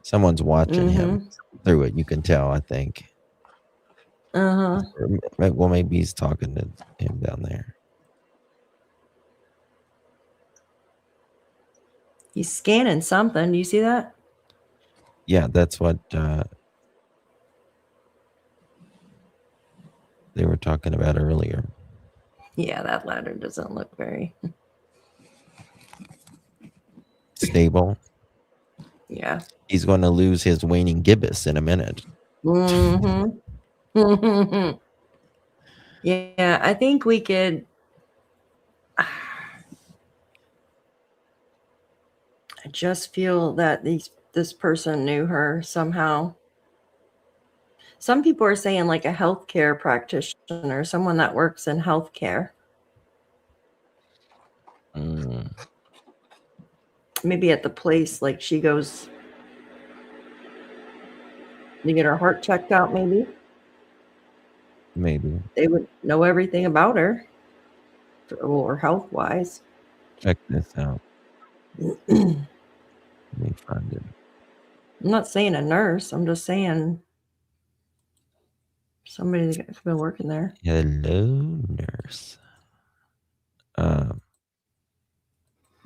Someone's watching him through it. You can tell, I think. Well, maybe he's talking to him down there. He's scanning something. Do you see that? Yeah, that's what they were talking about earlier. Yeah, that ladder doesn't look very stable. Yeah. He's going to lose his waning gibbous in a minute. Yeah, I think we could. I just feel that this person knew her somehow. Some people are saying like a healthcare practitioner, someone that works in healthcare. Maybe at the place, like she goes to get her heart checked out, maybe. Maybe. They would know everything about her, or health-wise. Check this out. Let me find it. I'm not saying a nurse. I'm just saying somebody that's been working there. Hello, nurse.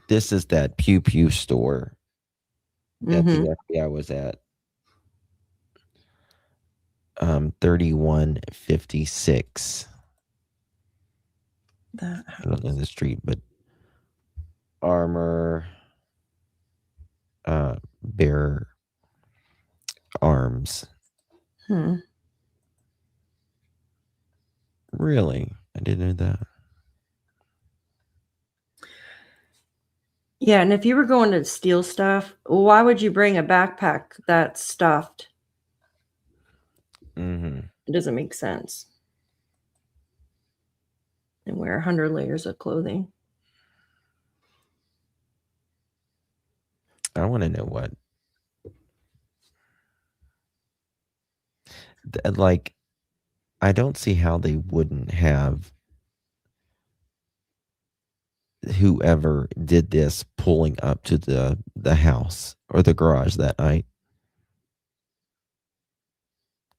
This is that Pew Pew store that the FBI was at. 3156. I don't know the street, but Armor Bear Arms. Really? I didn't know that. Yeah, and if you were going to steal stuff, why would you bring a backpack that's stuffed? It doesn't make sense. And wear 100 layers of clothing. I want to know what. Like, I don't see how they wouldn't have whoever did this pulling up to the house or the garage that night.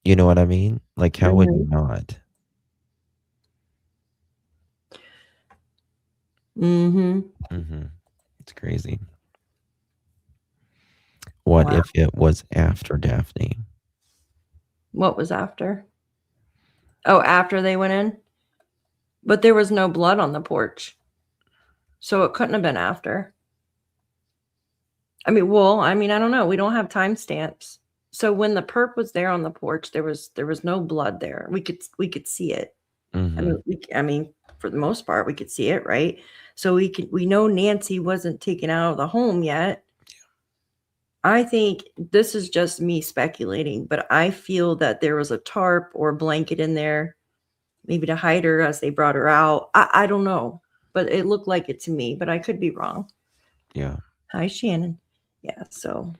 You know what I mean? Like, how would you not? It's crazy. What if it was after Daphne? What was after? Oh, after they went in? But there was no blood on the porch. So it couldn't have been after. I mean, I don't know. We don't have timestamps. So when the perp was there on the porch, there was no blood there. We could see it. I mean, for the most part, we could see it, right? So we know Nancy wasn't taken out of the home yet. I think this is just me speculating, but I feel that there was a tarp or blanket in there, maybe to hide her as they brought her out. I don't know, but it looked like it to me, but I could be wrong. Yeah. Hi, Shannon. Yeah, so.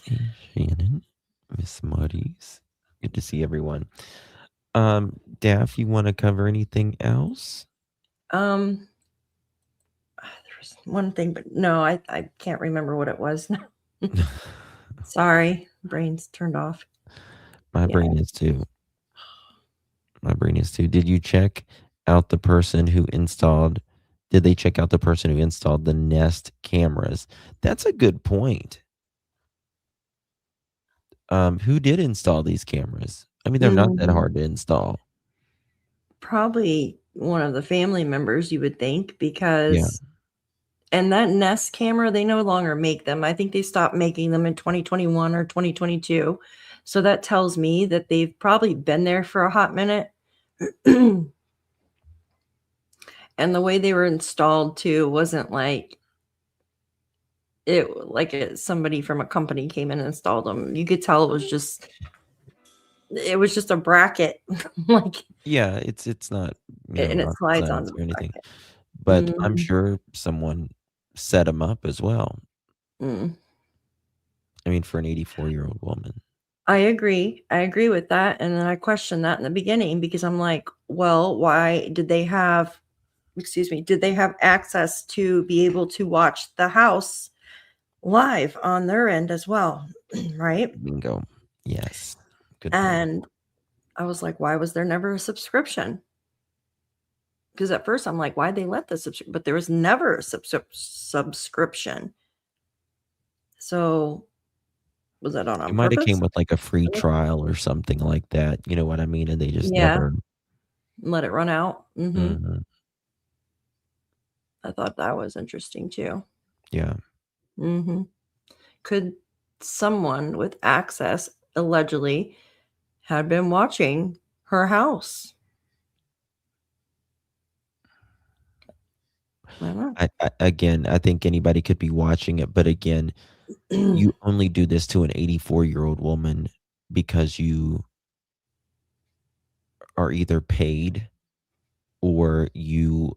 Hey, Shannon, Miss Muddies. Good to see everyone. Daff, you want to cover anything else? There was one thing, but no, I can't remember what it was now. Sorry, brain's turned off. My brain is too. My brain is too. Did you check out the person who installed? Did they check out the person who installed the Nest cameras? That's a good point. Who did install these cameras? I mean, they're not that hard to install. Probably one of the family members, you would think, because and that Nest camera, they no longer make them. I think they stopped making them in 2021 or 2022. So that tells me that they've probably been there for a hot minute. And the way they were installed too wasn't like somebody from a company came in and installed them. You could tell it was just a bracket. Like, yeah, it's not, and it slides on or anything. But I'm sure someone set them up as well. I mean, for an 84-year-old woman. I agree. I agree with that. And then I questioned that in the beginning because I'm like, well, why did they have, did they have access to be able to watch the house live on their end as well? Right? Bingo. Yes. Good point. And I was like, why was there never a subscription? Because at first I'm like, why'd they let the subscription? But there was never a subscription. So was that on It might have purpose? came with like a free trial or something like that. You know what I mean? And they just Yeah. never. Let it run out. Mhm. I thought that was interesting too. Yeah. Could someone with access allegedly had been watching her house? I don't know. Again, I think anybody could be watching it, but again, you only do this to an 84-year-old woman because you are either paid or you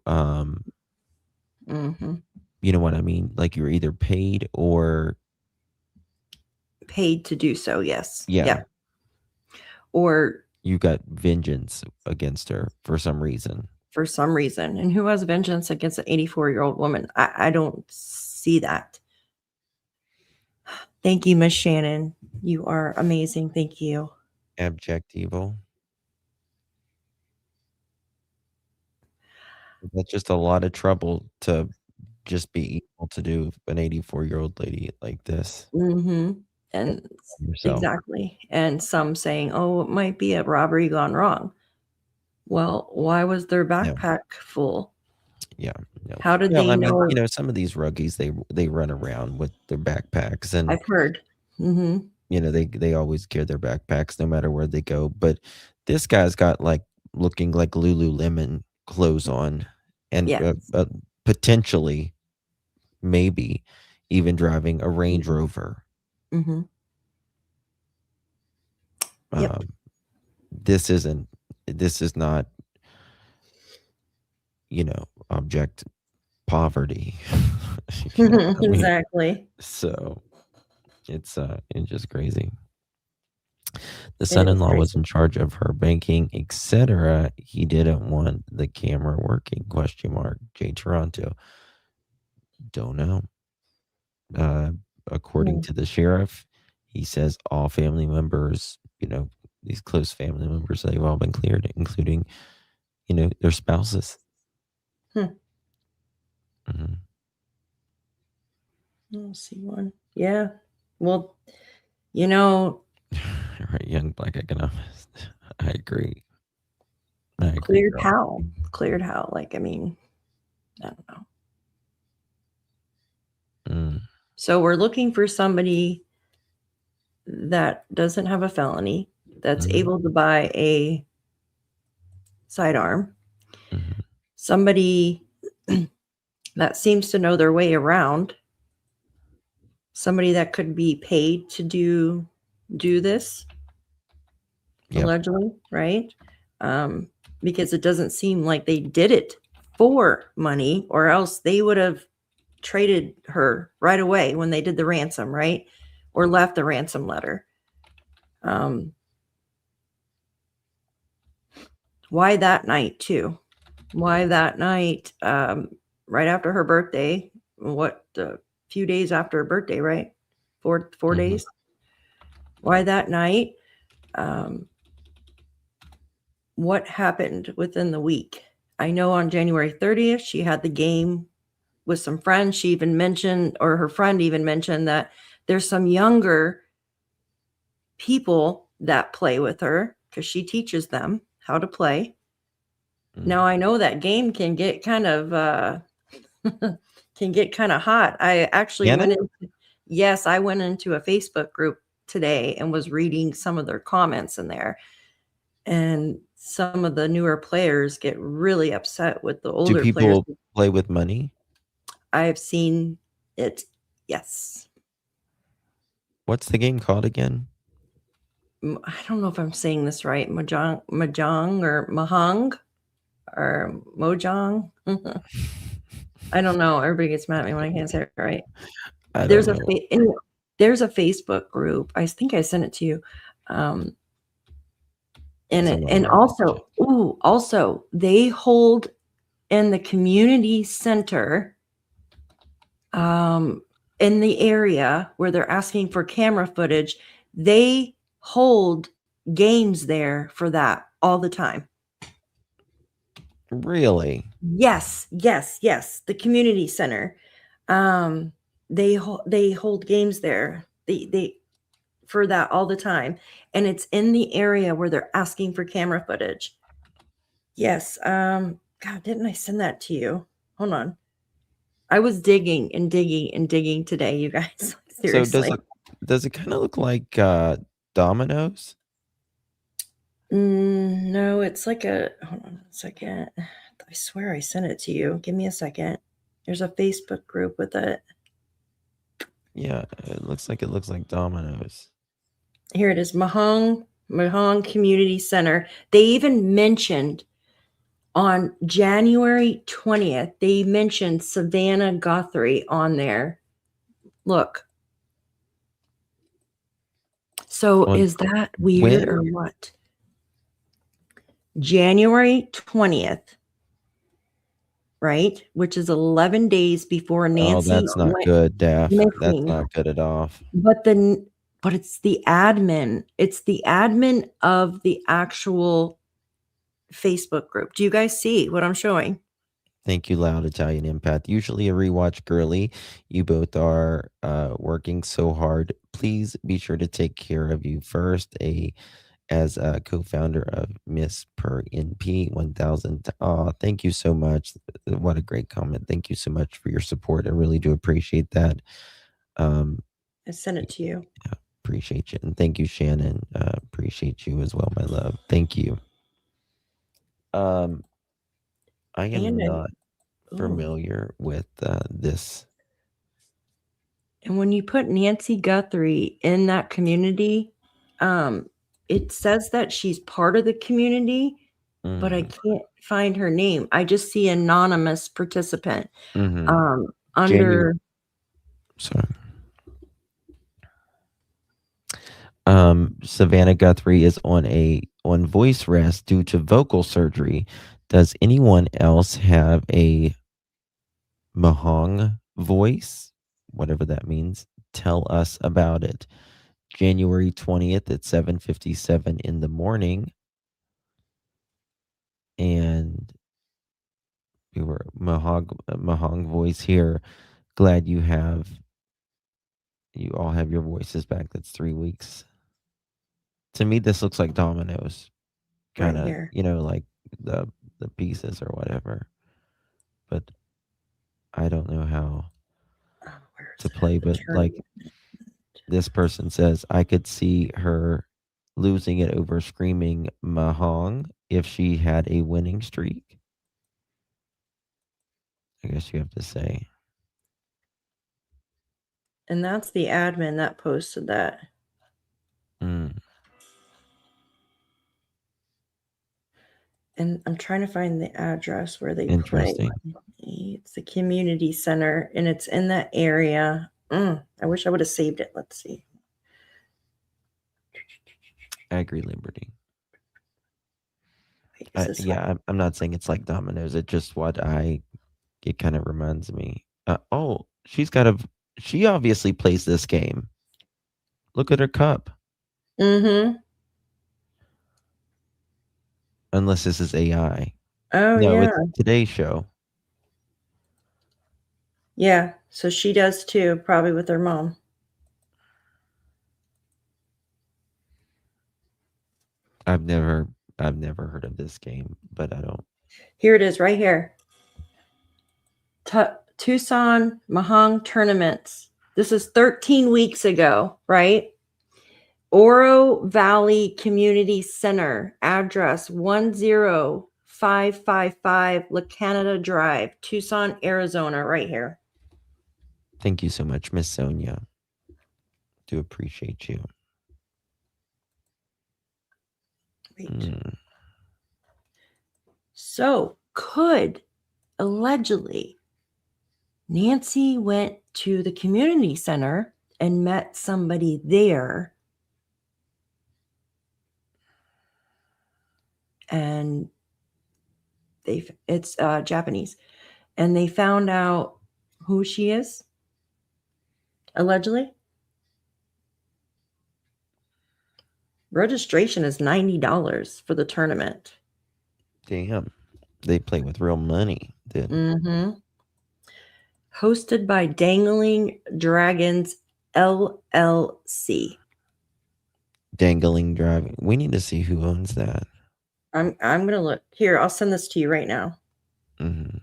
you know what I mean? Like you're either paid or paid to do so, yes. yeah. Or you got vengeance against her for some reason. For some reason. And who has vengeance against an 84-year-old woman? I don't see that. Thank you, Miss Shannon. You are amazing. Thank you. Abject evil. That's just a lot of trouble to just be able to do an 84-year-old lady like this. And yourself. exactly. And some saying, oh, it might be a robbery gone wrong. Well, why was their backpack full? Yeah. No. How did they know? You know, some of these rookies, they run around with their backpacks, and I've heard. you know, they always carry their backpacks no matter where they go. But this guy's got like looking like Lululemon clothes on, and potentially, maybe even driving a Range Rover. This is not, you know, abject poverty. You know what I mean? Exactly. So it's just crazy. The son-in-law was in charge of her banking, etc. He didn't want the camera working, ? J Toronto. Don't know. According to the sheriff, he says all family members, you know, these close family members, they've all been cleared, including, you know, their spouses. I'll see one. Yeah. Well, you know, right, young black economist. I agree. Cleared how? Cleared how? Like, I mean, I don't know. So we're looking for somebody that doesn't have a felony, that's able to buy a sidearm, somebody that seems to know their way around, somebody that could be paid to do this, allegedly, right? Because it doesn't seem like they did it for money, or else they would have traded her right away when they did the ransom, right? Or left the ransom letter. Why that night too? Why that night, right after her birthday? What, a few days after her birthday, right? Four days. Why that night? What happened within the week? I know on January 30th, she had the game with some friends. She even mentioned, or her friend even mentioned, that there's some younger people that play with her because she teaches them how to play. Now I know that game can get kind of hot. I actually went into a Facebook group today and was reading some of their comments in there. And some of the newer players get really upset with the older Do players. people play with money? I have seen it. Yes. What's the game called again? I don't know if I'm saying this right. Mahjong or Mahang or Mojang. I don't know. Everybody gets mad at me when I can't say it right. There's a Facebook group. I think I sent it to you. And Someone and also they hold in the community center in the area where they're asking for camera footage. They hold games there for that all the time. Really? Yes. The community center. They hold games there. They for that all the time, and it's in the area where they're asking for camera footage. Yes. God, didn't I send that to you? Hold on. I was digging and digging and digging today, you guys. So Seriously. does it kind of look like dominoes? No, it's like hold on a second. I swear I sent it to you. Give me a second. There's a Facebook group with it. Yeah, it looks like dominoes. Here it is. Mahong Community Center. They even mentioned on January 20th, they mentioned Savannah Guthrie on there. Look. So is that weird or what? January 20th, right? Which is 11 days before Nancy. Oh, that's not good, Daff. Missing. That's not good at all. But it's the admin. It's the admin of the actual Facebook group. Do you guys see what I'm showing? Thank you, Loud Italian Empath. Usually a rewatch girly. You both are working so hard. Please be sure to take care of you first. As a co-founder of Miss Per NP 1000. Thank you so much. What a great comment. Thank you so much for your support. I really do appreciate that. I sent it to you. Appreciate you. And thank you, Shannon. Appreciate you as well, my love. Thank you. I am not familiar with this. And when you put Nancy Guthrie in that community, it says that she's part of the community, but I can't find her name. I just see anonymous participant under. Sorry. Savannah Guthrie is on voice rest due to vocal surgery. Does anyone else have a Mahong voice? Whatever that means. Tell us about it. January 20th at 7:57 in the morning. And we were Mahong voice here. Glad you all have your voices back. That's 3 weeks. To me, this looks like dominoes. Kind of, like the pieces or whatever. But I don't know how to play, but like this person says, I could see her losing it over screaming Mahong if she had a winning streak. I guess you have to say. And that's the admin that posted that. And I'm trying to find the address where they play. It's the community center, and it's in that area. I wish I would have saved it. Let's see. Agri Liberty. I'm not saying it's like dominoes. It's just it kind of reminds me. She obviously plays this game. Look at her cup. Unless this is AI. Oh, no, yeah. It's Today's Show. Yeah, so she does too, probably with her mom. I've never heard of this game, but I don't. Here it is, right here. Tucson Mahong tournaments. This is 13 weeks ago, right? Oro Valley Community Center, address 10555 La Canada Drive, Tucson, Arizona, right here. Thank you so much, Miss Sonia. Do appreciate you. So allegedly, Nancy went to the community center and met somebody there and it's Japanese, and they found out who she is, allegedly. Registration is $90 for the tournament. Damn. They play with real money then. Hosted by Dangling Dragons LLC. Dangling Driving. We need to see who owns that. I'm gonna look here. I'll send this to you right now. And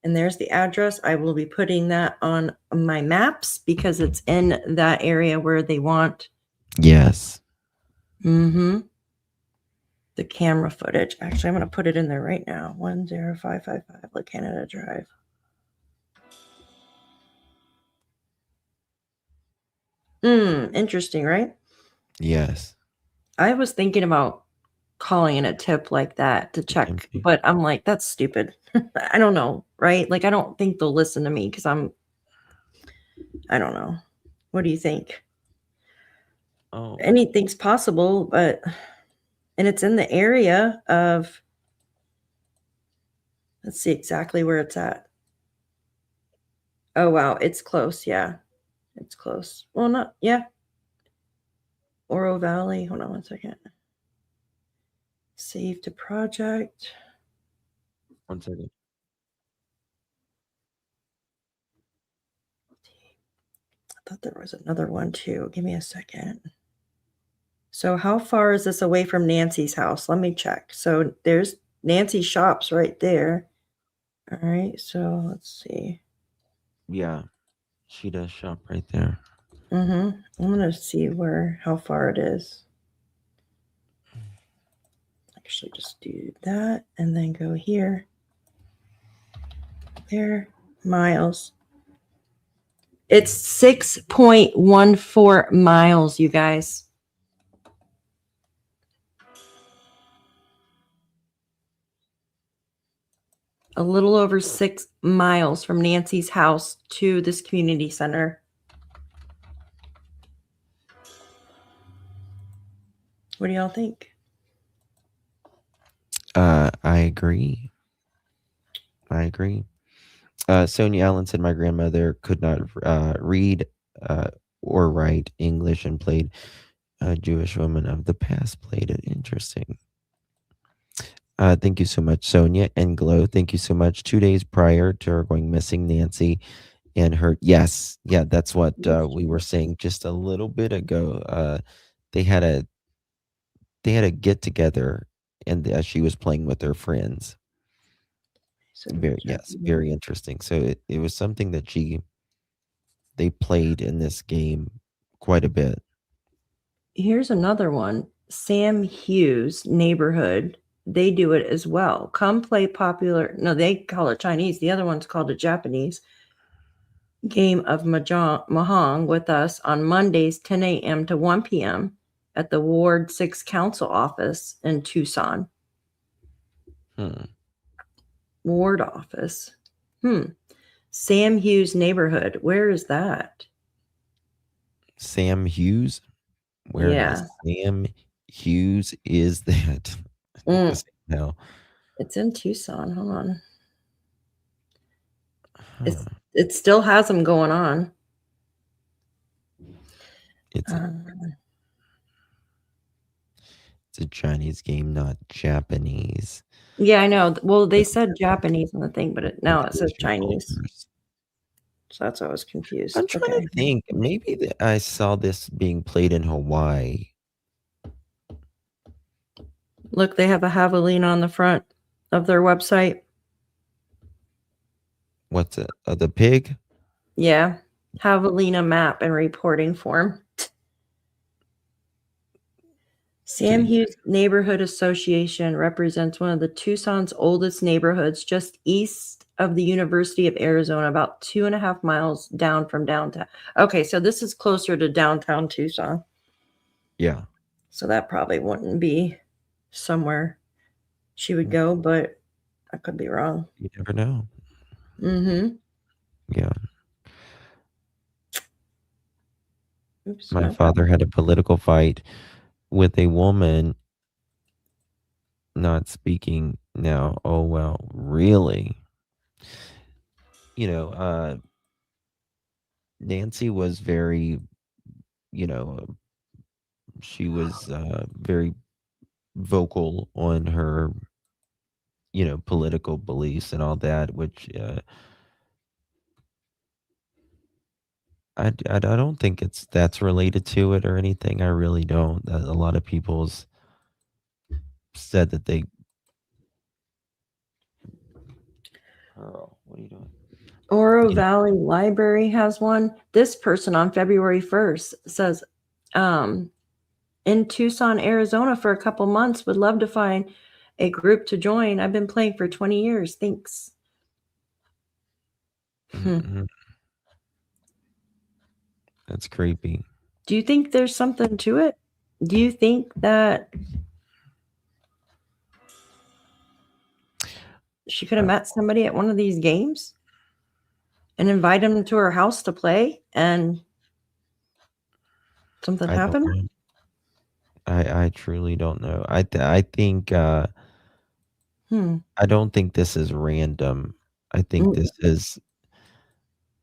there's the address. I will be putting that on my maps because it's in that area where they want. Yes. The camera footage. Actually, I'm gonna put it in there right now. 10555 La Canada Drive. Interesting, right? Yes. I was thinking about calling in a tip like that to check, but I'm like, that's stupid. I don't know, right? Like, I don't think they'll listen to me because I don't know. What do you think? Oh, anything's possible, but and it's in the area of, let's see exactly where it's at. Oh wow, it's close. Yeah, it's close. Well, not Oro Valley. Hold on one second. Save to project. 1 second. I thought there was another one too. Give me a second. So how far is this away from Nancy's house? Let me check. So there's Nancy's shops right there. All right, so let's see. Yeah, she does shop right there. I'm gonna see how far it is. Actually, just do that and then go here. There, miles. It's 6.14 miles, you guys. A little over 6 miles from Nancy's house to this community center. What do y'all think? I agree. Sonia Allen said my grandmother could not read or write English and played a Jewish woman of the past. Played it. Interesting. Thank you so much, Sonia and Glow. Thank you so much. 2 days prior to her going missing, Nancy and her. Yes. Yeah, that's what we were saying just a little bit ago. They had a get together, and she was playing with her friends. Very interesting. So it was something that they played in this game quite a bit. Here's another one. Sam Hughes neighborhood. They do it as well. Come play popular. No, they call it Chinese. The other one's called a Japanese game of Mahjong with us on Mondays, 10 a.m. to 1 p.m. at the Ward 6 Council office in Tucson. Ward office. Sam Hughes neighborhood. Where is that? Sam Hughes? Where is Sam Hughes is that? No. It's in Tucson. Hold on. It still has them going on. It's a Chinese game, not Japanese. Yeah, I know. Well, they said Japanese on the thing, but now it says Chinese. So that's why I was confused. I'm trying to think. Maybe I saw this being played in Hawaii. Look, they have a javelina on the front of their website. What's it? The pig? Yeah. Javelina map and reporting form. Sam Hughes Neighborhood Association represents one of the Tucson's oldest neighborhoods just east of the University of Arizona, about 2.5 miles down from downtown. Okay, so this is closer to downtown Tucson. Yeah. So that probably wouldn't be somewhere she would go, but I could be wrong. You never know. Yeah. Oops, my father had a political fight with a woman not speaking now. Oh, well, really? Nancy was very, she was very vocal on her, political beliefs and all that, which I don't think that's related to it or anything. I really don't. A lot of people's said that they. Pearl, what are you doing? Oro Valley Library has one. This person on February 1st says, in Tucson, Arizona for a couple months, would love to find a group to join. I've been playing for 20 years. Thanks. That's creepy. Do you think there's something to it? Do you think that she could have met somebody at one of these games and invite them to her house to play and something happened? I truly don't know. I think I don't think this is random. I think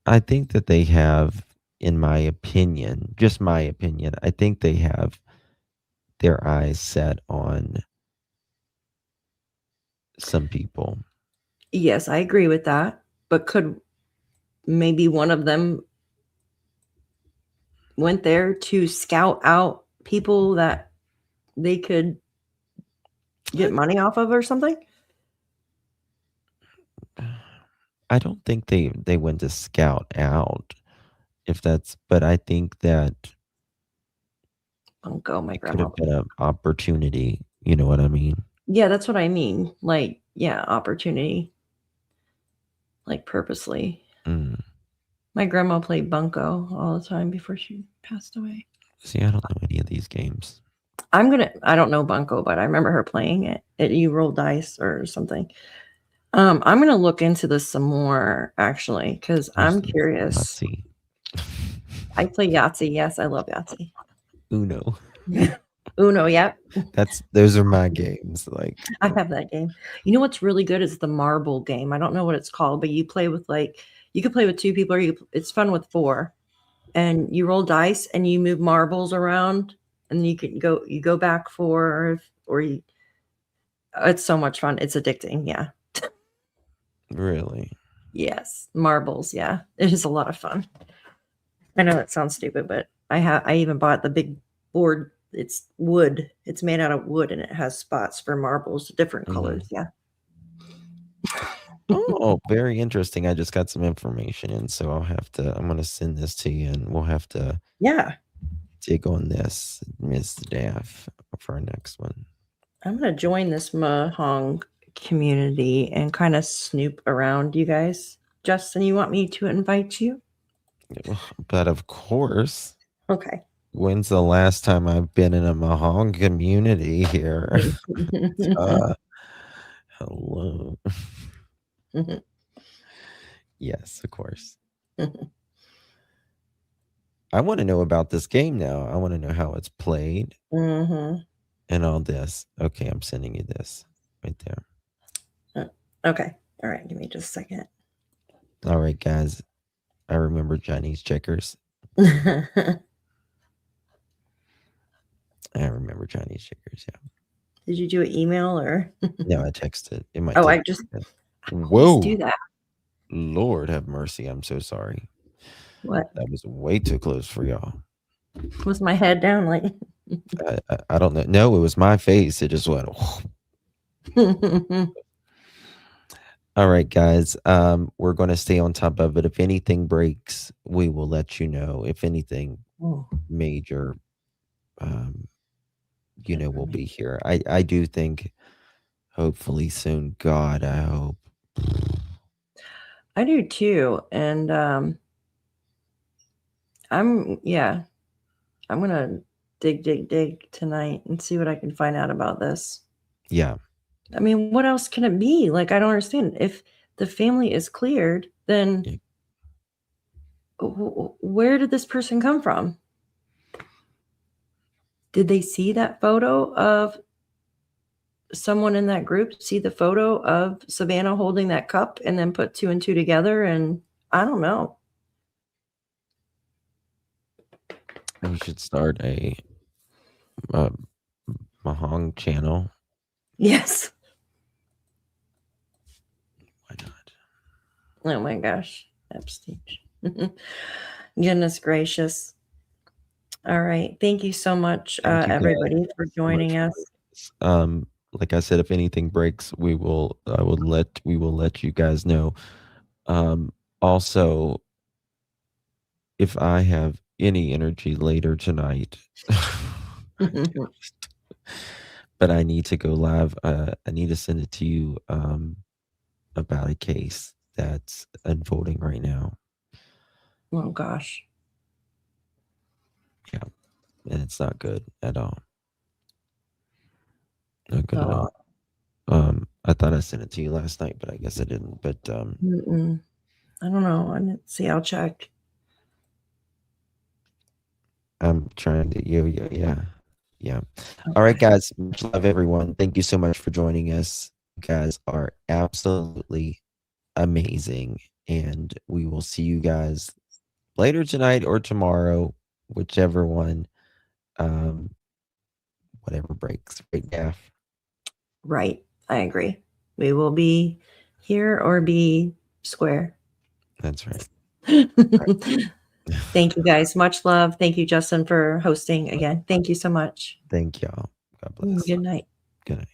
I think that they have, in my opinion, just my opinion, I think they have their eyes set on some people. Yes, I agree with that. But could maybe one of them went there to scout out people that they could get money off of or something? I don't think they went to scout out, but I think that Bunko, my it could grandma. have been an opportunity. You know what I mean? Yeah, that's what I mean. Like, yeah, opportunity. Like purposely. My grandma played Bunko all the time before she passed away. See, I don't know any of these games. I don't know Bunko, but I remember her playing it. You roll dice or something. I'm gonna look into this some more, actually, because I'm curious. Yahtzee. I play Yahtzee. Yes, I love Yahtzee. Uno. Uno, yep. Those are my games. Like, I have that game. You know what's really good is the marble game. I don't know what it's called, but you play with you can play with 2 people, or it's fun with 4. And you roll dice and you move marbles around, and you go back 4, or it's so much fun. It's addicting. Yeah. Really? Yes. Marbles. Yeah. It is a lot of fun. I know that sounds stupid, but I even bought the big board. It's wood. It's made out of wood, and it has spots for marbles, different colors. Yeah. Oh, very interesting. I just got some information in, so I'm going to send this to you, and we'll have to dig on this, Ms. Daff, for our next one. I'm going to join this Mahong community and kind of snoop around, you guys. Justin, you want me to invite you? But of course. Okay. When's the last time I've been in a Mahong community here? Hello. Yes, of course. I want to know about this game now. I want to know how it's played and all this. Okay, I'm sending you this right there. Okay. All right. Give me just a second. All right, guys. I remember Chinese checkers. I remember Chinese checkers, yeah. Did you do an email or? No, I texted. It might I Whoa. do that. Lord have mercy. I'm so sorry. What? That was way too close for y'all. Was my head down like? I don't know. No, it was my face. It just went. All right, guys. We're going to stay on top of it. If anything breaks, we will let you know. If anything major, we'll be here. I do think hopefully soon. God, I hope. I do too. And I'm going to dig tonight and see what I can find out about this. Yeah. I mean, what else can it be? Like, I don't understand. If the family is cleared, then where did this person come from? Did they see that photo of someone in that group see the photo of Savannah holding that cup and then put 2 and 2 together, and I don't know. We should start a Mahong channel. Yes. Why not? Oh my gosh. Epstein. Goodness gracious. All right. Thank you so much, Thank you guys everybody, for so joining much us. for this. Like I said, if anything breaks, we will let you guys know. Also, if I have any energy later tonight, but I need to go live. I need to send it to you about a case that's unfolding right now. Oh gosh. Yeah, and it's not good at all. Not good at all. I thought I sent it to you last night, but I guess I didn't. But I don't know. I didn't see. I'll check. I'm trying to. Yeah. All right, guys. Much love, everyone. Thank you so much for joining us. You guys are absolutely amazing, and we will see you guys later tonight or tomorrow, whichever one. Whatever breaks. Right, Gaff? Right. I agree. We will be here or be square. That's right. Thank you, guys. Much love. Thank you, Justin, for hosting again. Thank you so much. Thank y'all. God bless. Good night. Good night.